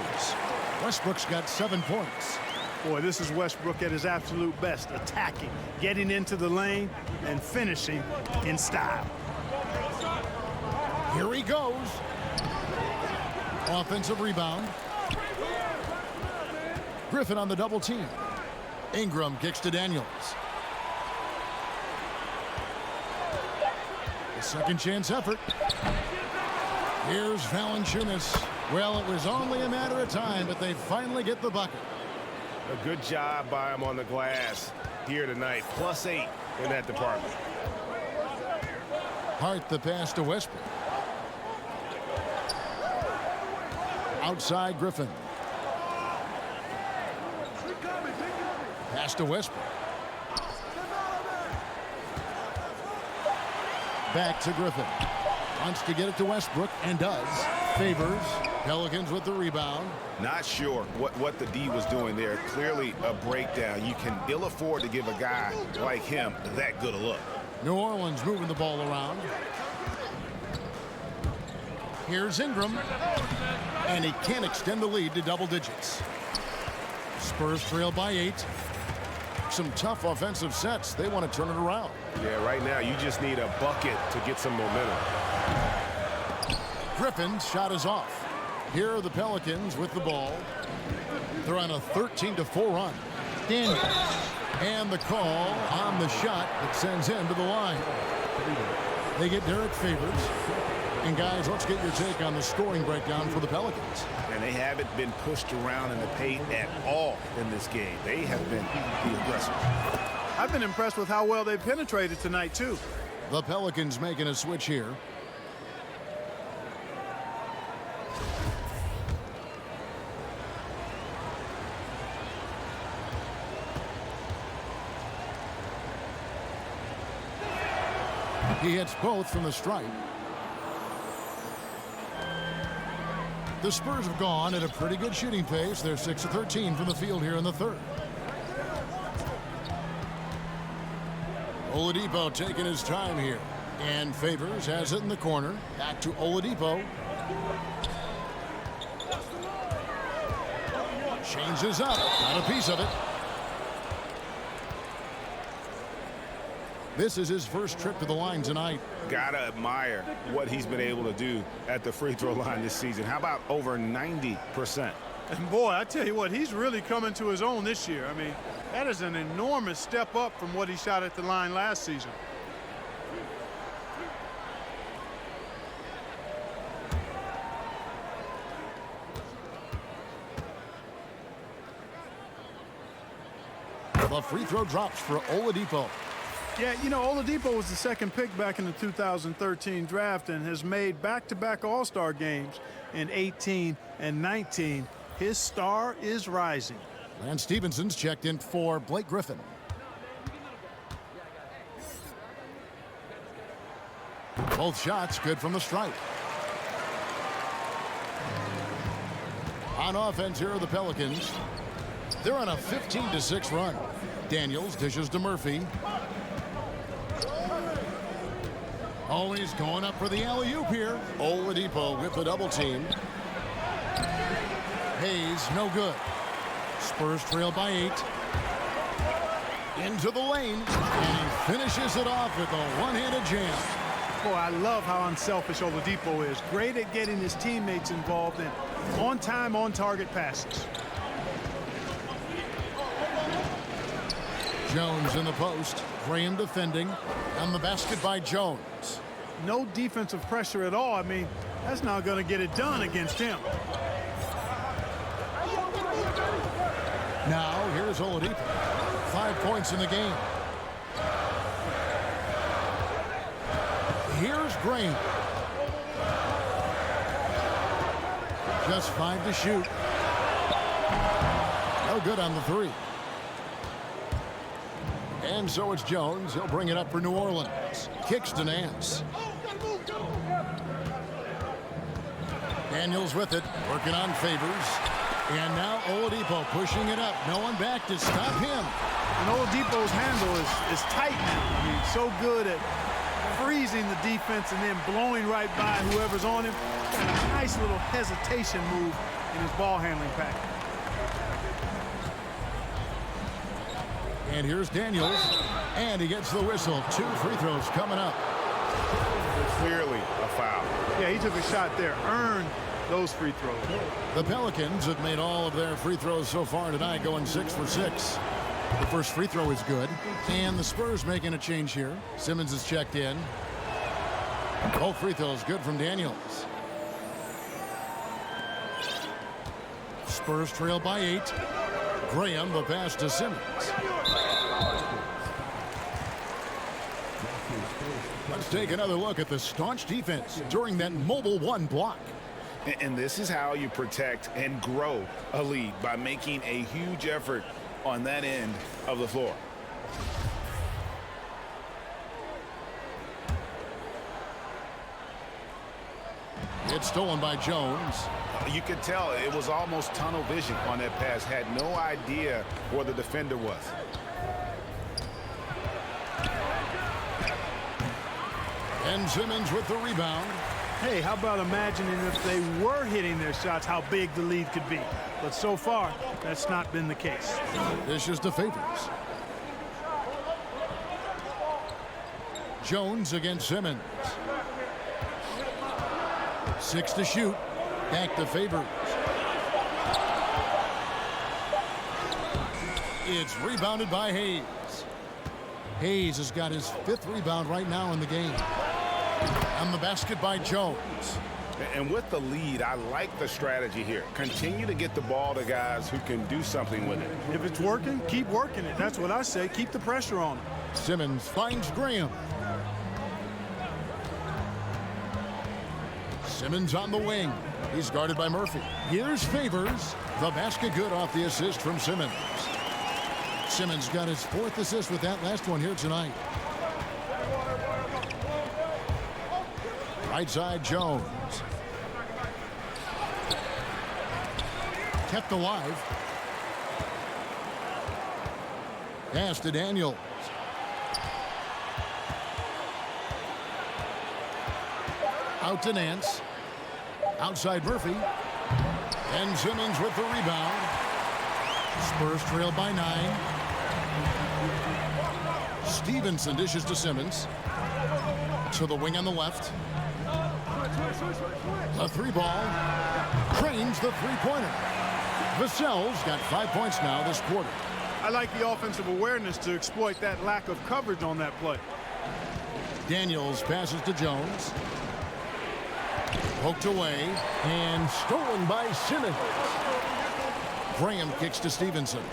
Speaker 1: Westbrook's got 7 points.
Speaker 4: Boy, this is Westbrook at his absolute best, attacking, getting into the lane, and finishing in style.
Speaker 1: Here he goes. Offensive rebound. Griffin on the double team. Ingram kicks to Daniels. The second chance effort. Here's Valanciunas. Well, it was only a matter of time, but they finally get the bucket.
Speaker 5: A good job by him on the glass here tonight. +8 in that department.
Speaker 1: Hart the pass to Westbrook. Outside Griffin. Pass to Westbrook. Back to Griffin. Wants to get it to Westbrook and does. Favors. Pelicans with the rebound.
Speaker 5: Not sure what the D was doing there. Clearly a breakdown. You can ill afford to give a guy like him that good a look.
Speaker 1: New Orleans moving the ball around. Here's Ingram. And he can't extend the lead to double digits. Spurs trail by 8. Some tough offensive sets. They want to turn it around.
Speaker 5: Yeah, right now you just need a bucket to get some momentum.
Speaker 1: Griffin's shot is off. Here are the Pelicans with the ball. They're on a 13-4 run. Daniels. And the call on the shot that sends him to the line. They get Derek Favors. And guys, let's get your take on the scoring breakdown for the Pelicans.
Speaker 5: And they haven't been pushed around in the paint at all in this game. They have been the aggressors.
Speaker 4: I've been impressed with how well they've penetrated tonight, too.
Speaker 1: The Pelicans making a switch here. He hits both from the stripe. The Spurs have gone at a pretty good shooting pace. They're 6 of 13 from the field here in the third. Oladipo taking his time here. And Favors has it in the corner. Back to Oladipo. Changes up. Got a piece of it. This is his first trip to the line tonight.
Speaker 5: Gotta admire what he's been able to do at the free throw line this season. How about over 90%?
Speaker 4: And boy, I tell you what, he's really coming to his own this year. I mean, that is an enormous step up from what he shot at the line last season.
Speaker 1: The free throw drops for Oladipo.
Speaker 4: Yeah, you know, Oladipo was the second pick back in the 2013 draft and has made back-to-back All-Star games in 18 and 19. His star is rising.
Speaker 1: And Stevenson's checked in for Blake Griffin. Both shots good from the stripe. On offense here are the Pelicans. They're on a 15-6 run. Daniels dishes to Murphy. Always going up for the alley-oop here. Oladipo with the double team. Hayes, no good. Spurs trail by 8. Into the lane, and he finishes it off with a one-handed jam.
Speaker 4: Boy, I love how unselfish Oladipo is. Great at getting his teammates involved in on-time, on-target passes.
Speaker 1: Jones in the post. Graham defending. And the basket by Jones.
Speaker 4: No defensive pressure at all. I mean, that's not going to get it done against him.
Speaker 1: Now, here's Oladipo. 5 points in the game. Here's Graham. Just 5 to shoot. No good on the 3. And so it's Jones. He'll bring it up for New Orleans. Kicks to Nance. Daniels with it. Working on Favors. And now Oladipo pushing it up. No one back to stop him.
Speaker 4: And Oladipo's handle is tight now. I mean, so good at freezing the defense and then blowing right by whoever's on him. And a nice little hesitation move in his ball handling package.
Speaker 1: And here's Daniels. And he gets the whistle. 2 free throws coming up.
Speaker 5: Clearly a foul.
Speaker 4: Yeah, he took a shot there. Earned those free throws.
Speaker 1: The Pelicans have made all of their free throws so far tonight, going 6 for 6. The first free throw is good. And the Spurs making a change here. Simmons is checked in. Both free throws good from Daniels. Spurs trail by 8. Graham, the pass to Simmons. Let's take another look at the staunch defense during that mobile 1 block.
Speaker 3: And this is how you protect and grow a lead, by making a huge effort on that end of the floor.
Speaker 1: It's stolen by Jones.
Speaker 3: You could tell it was almost tunnel vision on that pass. Had no idea where the defender was.
Speaker 1: And Simmons with the rebound.
Speaker 4: Hey, how about imagining if they were hitting their shots, how big the lead could be. But so far, that's not been the case.
Speaker 1: This is to Favors. Jones against Simmons. 6 to shoot. Back to Favors. It's rebounded by Hayes. Hayes has got his 5th rebound right now in the game. And the basket by Jones.
Speaker 3: And with the lead, I like the strategy here. Continue to get the ball to guys who can do something with it.
Speaker 4: If it's working, keep working it. That's what I say. Keep the pressure on him.
Speaker 1: Simmons finds Graham. Simmons on the wing. He's guarded by Murphy. Here's Favors. The basket good off the assist from Simmons. Simmons got his 4th assist with that last one here tonight. Right side, Jones. Kept alive. Pass to Daniels. Out to Nance. Outside Murphy. And Simmons with the rebound. Spurs trail by 9. Stevenson dishes to Simmons. To the wing on the left. The 3-ball. Cranes the 3-pointer. Vassell's got 5 points now this quarter.
Speaker 4: I like the offensive awareness to exploit that lack of coverage on that play.
Speaker 1: Daniels passes to Jones. Poked away and stolen by Simmons. Graham kicks to Stevenson.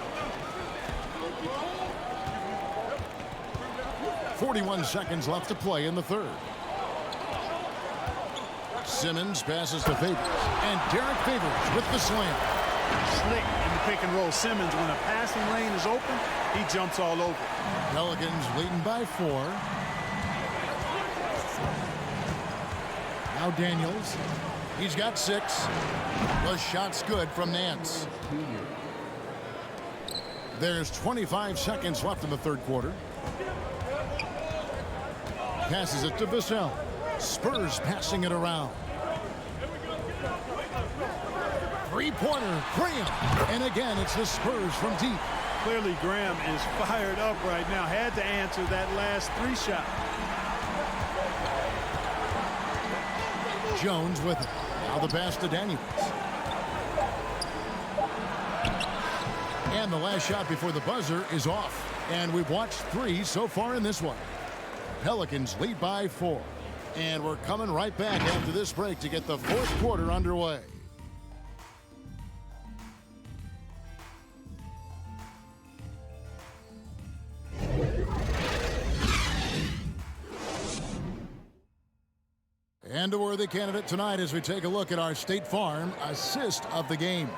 Speaker 1: 41 seconds left to play in the third. Simmons passes to Favors, and Derek Favors with the slam.
Speaker 4: Slick in the pick and roll. Simmons, when a passing lane is open, he jumps all over.
Speaker 1: Pelicans leading by 4. Now Daniels. He's got 6. The shot's good from Nance. There's 25 seconds left in the third quarter. Passes it to Vassell. Spurs passing it around. Three-pointer, Graham. And again, it's the Spurs from deep.
Speaker 4: Clearly, Graham is fired up right now. Had to answer that last 3 shot.
Speaker 1: Jones with it. Now the pass to Daniels. And the last shot before the buzzer is off. And we've watched 3 so far in this one. Pelicans lead by 4. And we're coming right back after this break to get the fourth quarter underway. And a worthy candidate tonight as we take a look at our State Farm assist of the game.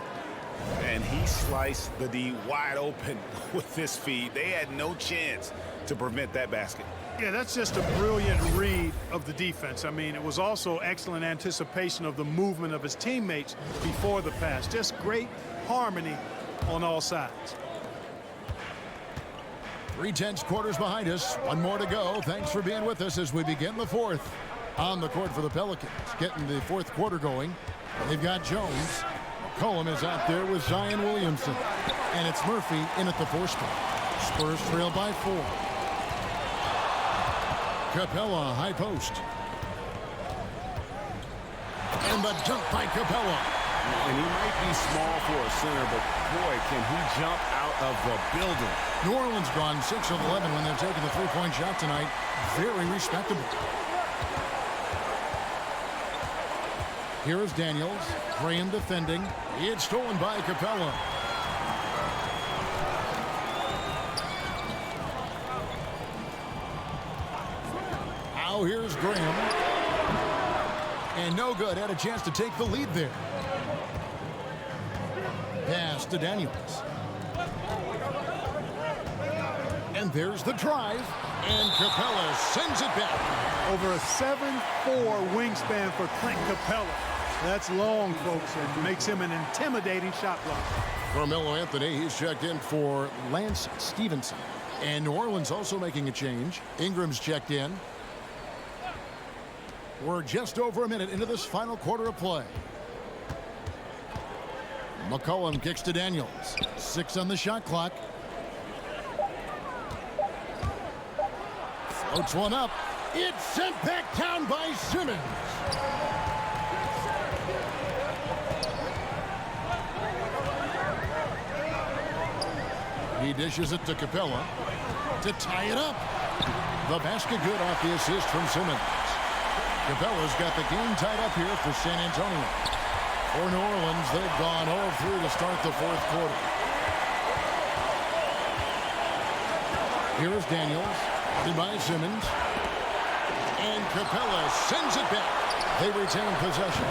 Speaker 5: And he sliced the D wide open with this feed. They had no chance to prevent that basket.
Speaker 4: Yeah, that's just a brilliant read of the defense. I mean, it was also excellent anticipation of the movement of his teammates before the pass. Just great harmony on all sides.
Speaker 1: 3/10 quarters behind us. One more to go. Thanks for being with us as we begin the fourth. On the court for the Pelicans, getting the fourth quarter going. They've got Jones. Cullum is out there with Zion Williamson. And it's Murphy in at the 4 spot. Spurs trail by 4. Capella, high post. And the jump by Capella.
Speaker 5: And he might be small for a center, but boy, can he jump out of the building.
Speaker 1: New Orleans gone 6 of 11 when they're taking the 3-point shot tonight. Very respectable. Here is Daniels. Graham defending. It's stolen by Capella. Now here's Graham. And no good. Had a chance to take the lead there. Pass to Daniels. And there's the drive. And Capella sends it back.
Speaker 4: Over a 7'4" wingspan for Clint Capella. That's long, folks, and makes him an intimidating shot blocker.
Speaker 1: Carmelo Anthony, he's checked in for Lance Stevenson. And New Orleans also making a change. Ingram's checked in. We're just over a minute into this final quarter of play. McCollum kicks to Daniels. 6 on the shot clock. Floats one up. It's sent back down by Simmons. He dishes it to Capella to tie it up. The basket good off the assist from Simmons. Capella's got the game tied up here for San Antonio. For New Orleans, they've gone 0-3 to start the fourth quarter. Here is Daniels, guarded by Simmons. And Capella sends it back. They retain possession.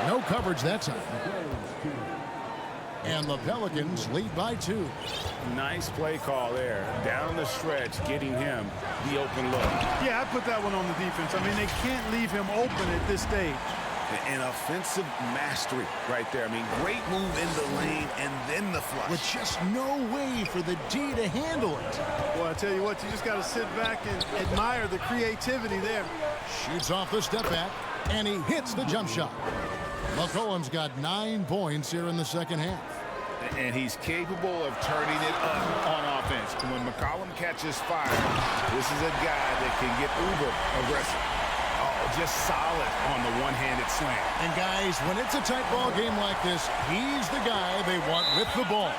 Speaker 1: No coverage that time. And the Pelicans lead by 2.
Speaker 5: Nice play call there. Down the stretch, getting him the open look.
Speaker 4: Yeah, I put that one on the defense. I mean, they can't leave him open at this stage.
Speaker 5: An offensive mastery right there. I mean, great move in the lane and then the flush.
Speaker 1: With just no way for the D to handle it.
Speaker 4: Well, I tell you what, you just got to sit back and admire the creativity there.
Speaker 1: Shoots off the step back, and he hits the jump shot. McCollum's got 9 points here in the second half.
Speaker 3: And he's capable of turning it up on offense. When McCollum catches fire, this is a guy that can get uber aggressive. Oh, just solid on the one-handed slam.
Speaker 1: And guys, when it's a tight ball game like this, he's the guy they want with the ball.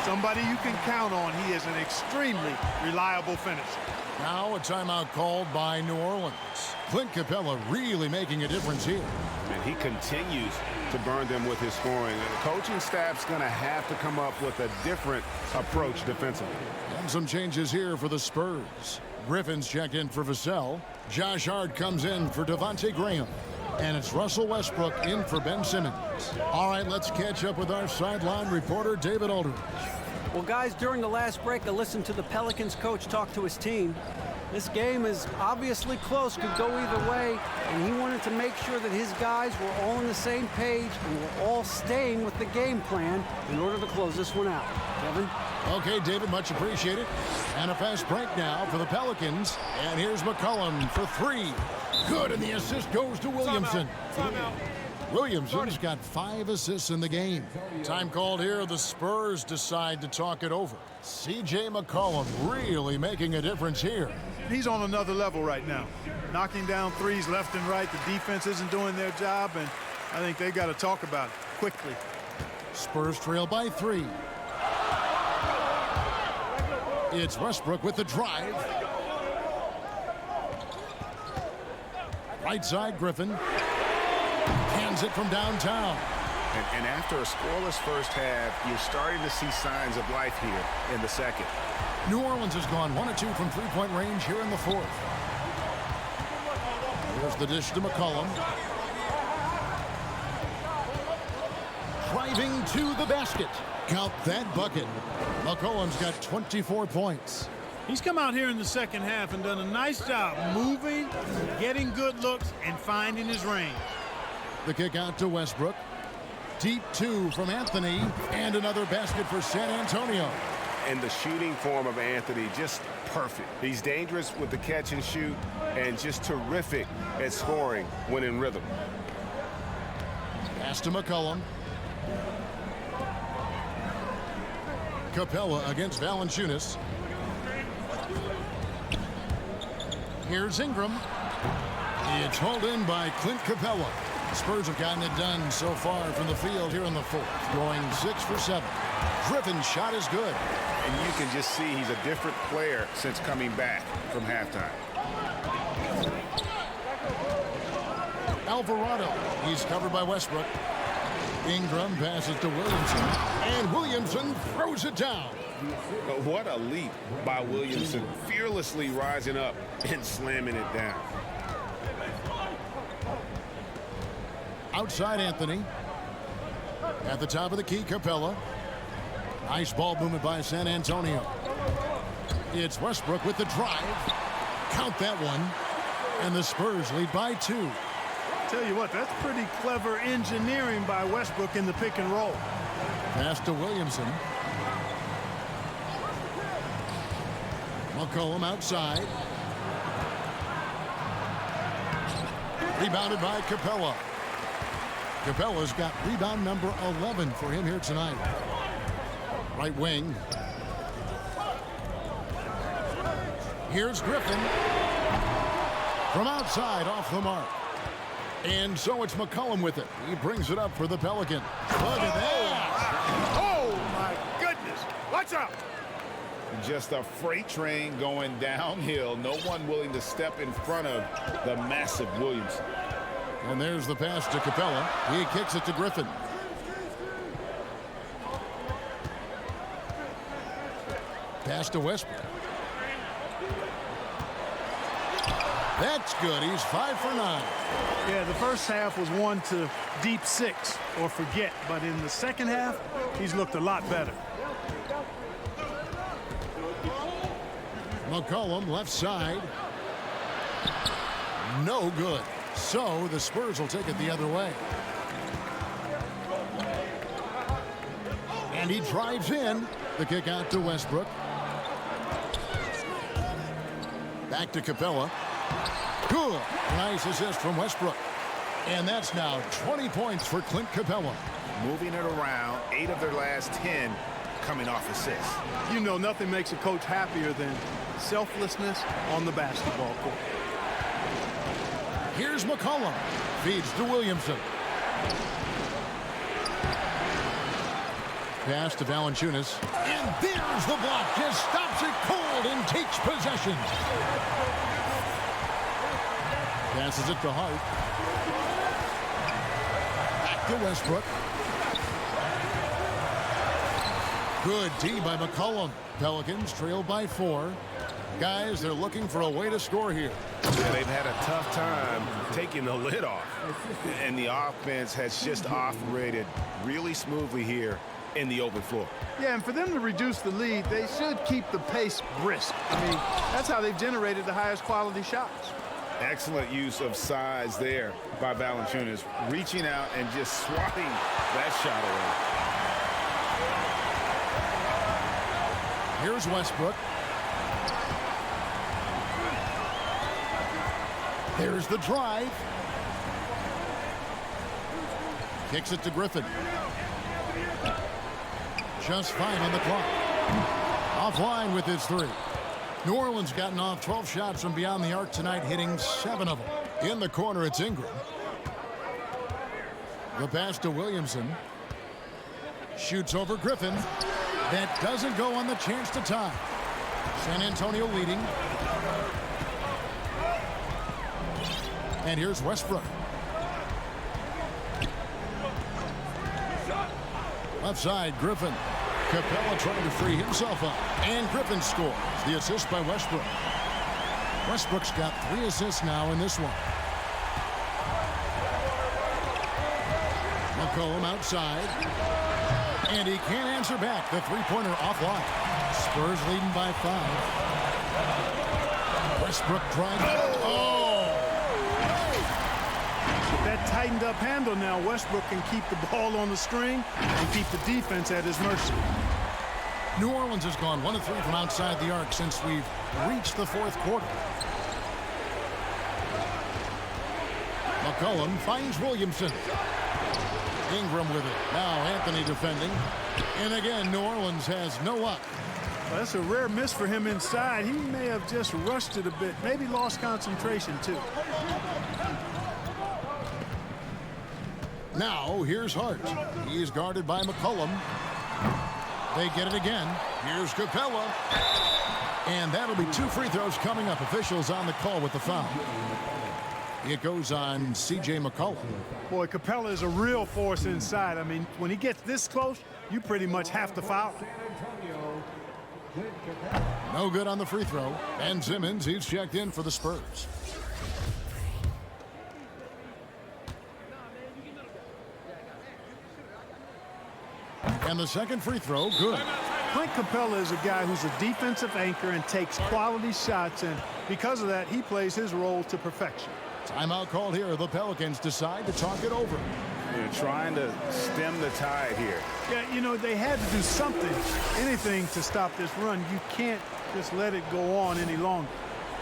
Speaker 4: Somebody you can count on. He is an extremely reliable finisher.
Speaker 1: Now a timeout called by New Orleans. Clint Capella really making a difference here.
Speaker 5: And he continues to burn them with his scoring. The coaching staff's going to have to come up with a different approach defensively.
Speaker 1: And some changes here for the Spurs. Griffin's checked in for Vassell. Josh Hart comes in for Devontae Graham. And it's Russell Westbrook in for Ben Simmons. All right, let's catch up with our sideline reporter, David Aldridge.
Speaker 2: Well, guys, during the last break, I listened to the Pelicans coach talk to his team. This game is obviously close, could go either way, and he wanted to make sure that his guys were all on the same page and were all staying with the game plan in order to close this one out. Kevin?
Speaker 1: Okay, David, much appreciated. And a fast break now for the Pelicans. And here's McCollum for three. Good, and the assist goes to Williamson.
Speaker 7: Timeout.
Speaker 1: Williamson's got 5 assists in the game. Time called here. The Spurs decide to talk it over. C.J. McCollum really making a difference here.
Speaker 4: He's on another level right now. Knocking down threes left and right. The defense isn't doing their job, and I think they got to talk about it quickly.
Speaker 1: Spurs trail by 3. It's Westbrook with the drive. Right side, Griffin. Hands it from downtown.
Speaker 5: And after a scoreless first half, you're starting to see signs of life here in the second.
Speaker 1: New Orleans has gone 1 of 2 from three-point range here in the fourth. Here's the dish to McCollum. Driving to the basket. Count that bucket. McCollum's got 24 points.
Speaker 4: He's come out here in the second half and done a nice job moving, getting good looks, and finding his range.
Speaker 1: The kick out to Westbrook. Deep 2 from Anthony. And another basket for San Antonio.
Speaker 5: And the shooting form of Anthony, just perfect. He's dangerous with the catch and shoot and just terrific at scoring when in rhythm.
Speaker 1: Pass to McCollum. Capella against Valanciunas. Here's Ingram. It's hauled in by Clint Capella. The Spurs have gotten it done so far from the field here in the fourth, going 6 for 7. Griffin's shot is good.
Speaker 5: And you can just see he's a different player since coming back from halftime.
Speaker 1: Alvarado. He's covered by Westbrook. Ingram passes to Williamson. And Williamson throws it down.
Speaker 5: What a leap by Williamson, fearlessly rising up and slamming it down.
Speaker 1: Outside Anthony. At the top of the key, Capella. Nice ball movement by San Antonio. It's Westbrook with the drive. Count that one. And the Spurs lead by 2.
Speaker 4: Tell you what, that's pretty clever engineering by Westbrook in the pick and roll.
Speaker 1: Pass to Williamson. McCollum outside. Rebounded by Capella. Capella's got rebound number 11 for him here tonight. Right wing. Here's Griffin. From outside, off the mark. And so it's McCollum with it. He brings it up for the Pelicans. Look at that.
Speaker 4: Oh, my goodness. Watch out.
Speaker 3: Just a freight train going downhill. No one willing to step in front of the massive Williamson.
Speaker 1: And there's the pass to Capella. He kicks it to Griffin. Pass to Westbrook. That's good. He's 5 for 9.
Speaker 4: Yeah, the first half was one to deep 6 or forget. But in the second half, he's looked a lot better.
Speaker 1: McCollum left side. No good. So the Spurs will take it the other way. And he drives in. The kick out to Westbrook. Back to Capella. Good. Nice assist from Westbrook. And that's now 20 points for Clint Capella.
Speaker 5: Moving it around, 8 of their last 10 coming off assists.
Speaker 4: You know, nothing makes a coach happier than selflessness on the basketball court.
Speaker 1: Here's McCollum. Feeds to Williamson. Pass to Valanciunas. And there's the block. Just stops it cold and takes possession. Passes it to Hart. Back to Westbrook. Good D by McCollum. Pelicans trail by 4. Guys, they're looking for a way to score here.
Speaker 5: Yeah, they've had a tough time taking the lid off. And the offense has just operated really smoothly here in the open floor.
Speaker 4: Yeah, and for them to reduce the lead, they should keep the pace brisk. I mean, that's how they've generated the highest quality shots.
Speaker 3: Excellent use of size there by Valanciunas, reaching out and just swatting that shot away.
Speaker 1: Here's Westbrook. There's the drive. Kicks it to Griffin. Just 5 on the clock. Offline with his 3. New Orleans gotten off 12 shots from beyond the arc tonight, hitting 7 of them. In the corner, it's Ingram. The pass to Williamson. Shoots over Griffin. That doesn't go on the chance to tie. San Antonio leading. And here's Westbrook. Left side, Griffin. Capella trying to free himself up. And Griffin scores. The assist by Westbrook. Westbrook's got 3 assists now in this one. McCollum outside. And he can't answer back. The three-pointer offline. Spurs leading by 5. Westbrook driving. Oh!
Speaker 4: That tightened up handle now, Westbrook can keep the ball on the string and keep the defense at his mercy.
Speaker 1: New Orleans has gone 1 of 3 from outside the arc since we've reached the 4th quarter. McCollum finds Williamson. Ingram with it. Now Anthony defending. And again, New Orleans has no luck.
Speaker 4: Well, that's a rare miss for him inside. He may have just rushed it a bit, maybe lost concentration too.
Speaker 1: Now, here's Hart. He's guarded by McCollum. They get it again. Here's Capella. And that'll be 2 free throws coming up. Officials on the call with the foul. It goes on C.J. McCollum.
Speaker 4: Boy, Capella is a real force inside. I mean, when he gets this close, you pretty much have to foul.
Speaker 1: No good on the free throw. And Simmons, he's checked in for the Spurs. And the second free throw, good.
Speaker 4: Clint Capella is a guy who's a defensive anchor and takes quality shots, and because of that, he plays his role to perfection.
Speaker 1: Timeout called here. The Pelicans decide to talk it over.
Speaker 5: They're trying to stem the tide here.
Speaker 4: Yeah, you know, they had to do something, anything to stop this run. You can't just let it go on any longer.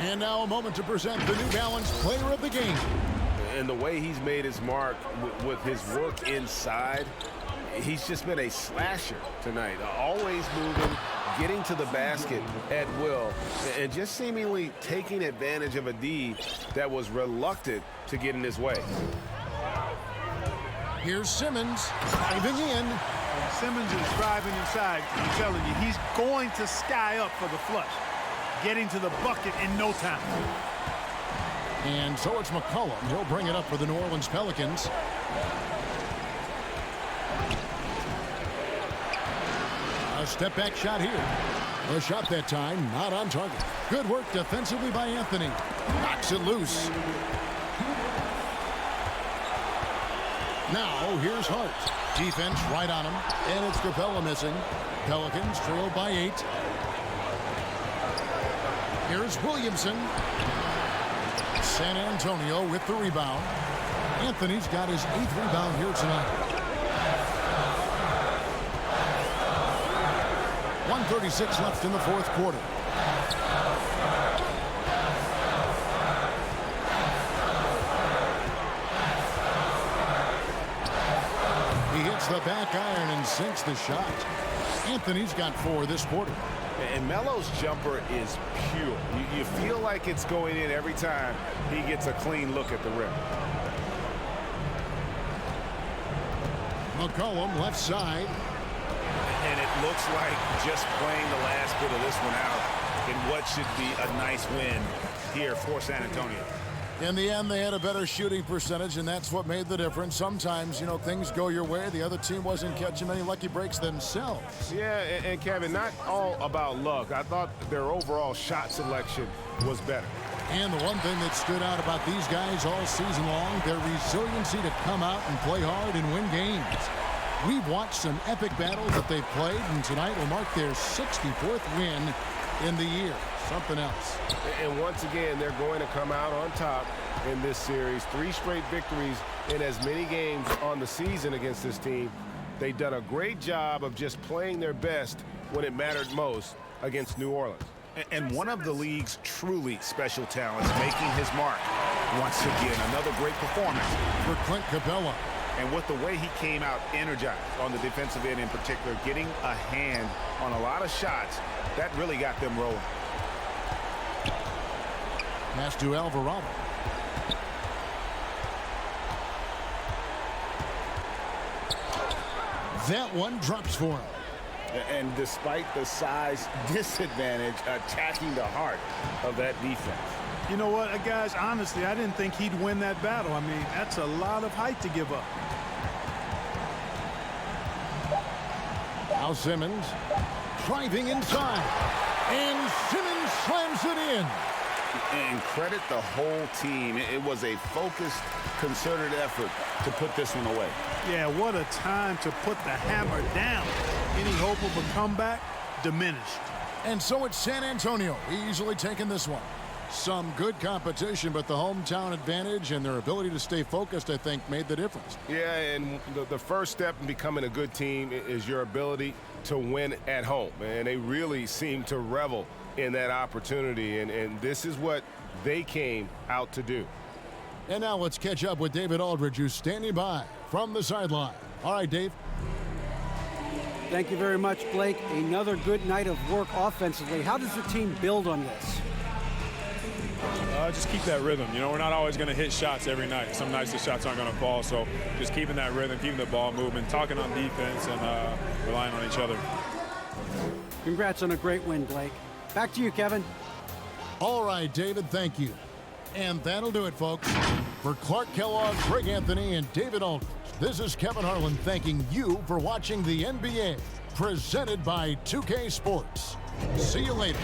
Speaker 1: And now a moment to present the New Balance Player of the Game.
Speaker 5: And the way he's made his mark with his work inside, he's just been a slasher tonight. Always moving, getting to the basket at will, and just seemingly taking advantage of a D that was reluctant to get in his way.
Speaker 1: Here's Simmons driving in.
Speaker 4: And Simmons is driving inside. I'm telling you, he's going to sky up for the flush, getting to the bucket in no time.
Speaker 1: And so it's McCollum. He'll bring it up for the New Orleans Pelicans. A step-back shot here. The shot that time, not on target. Good work defensively by Anthony. Knocks it loose. Now, here's Hart. Defense right on him. And it's Capella missing. Pelicans trail by 8. Here's Williamson. San Antonio with the rebound. Anthony's got his 8th rebound here tonight. 1:36 left in the 4th quarter. He hits the back iron and sinks the shot. Anthony's got 4 this quarter.
Speaker 5: And Melo's jumper is pure. You feel like it's going in every time he gets a clean look at the rim.
Speaker 1: McCollum left side.
Speaker 5: And it looks like just playing the last bit of this one out in what should be a nice win here for San Antonio.
Speaker 1: In the end, they had a better shooting percentage, and that's what made the difference. Sometimes, you know, things go your way. The other team wasn't catching many lucky breaks themselves.
Speaker 5: Yeah, and Kevin, not all about luck. I thought their overall shot selection was better.
Speaker 1: And the one thing that stood out about these guys all season long, their resiliency to come out and play hard and win games. We've watched some epic battles that they've played, and tonight will mark their 64th win in the year. Something else.
Speaker 5: And once again, they're going to come out on top in this series. 3 straight victories in as many games on the season against this team. They've done a great job of just playing their best when it mattered most against New Orleans.
Speaker 3: And one of the league's truly special talents making his mark. Once again, another great performance
Speaker 1: for Clint Capella.
Speaker 3: And with the way he came out energized on the defensive end in particular, getting a hand on a lot of shots, that really got them rolling.
Speaker 1: Pass to Alvarado. That one drops for him.
Speaker 3: And despite the size disadvantage, attacking the heart of that defense.
Speaker 4: You know what, guys, honestly, I didn't think he'd win that battle. I mean, that's a lot of height to give up.
Speaker 1: Now Simmons driving inside. And Simmons slams it in.
Speaker 3: And credit the whole team. It was a focused, concerted effort to put this one away.
Speaker 4: Yeah, what a time to put the hammer down. Any hope of a comeback diminished.
Speaker 1: And so it's San Antonio easily taking this one. Some good competition, but the hometown advantage and their ability to stay focused, I think, made the difference.
Speaker 5: Yeah, and the first step in becoming a good team is your ability to win at home. And they really seem to revel in that opportunity, and this is what they came out to do.
Speaker 1: And now let's catch up with David Aldridge, who's standing by from the sideline. All right, Dave.
Speaker 2: Thank you very much, Blake. Another good night of work offensively. How does the team build on this?
Speaker 11: Just keep that rhythm. You know, we're not always going to hit shots every night. Some nights the shots aren't going to fall, so just keeping that rhythm, keeping the ball moving, talking on defense, and relying on each other.
Speaker 2: Congrats on a great win, Blake. Back to you, Kevin.
Speaker 1: All right, David, thank you. And that'll do it, folks. For Clark Kellogg, Greg Anthony, and David Aldridge, this is Kevin Harlan thanking you for watching the NBA, presented by 2K Sports. See you later.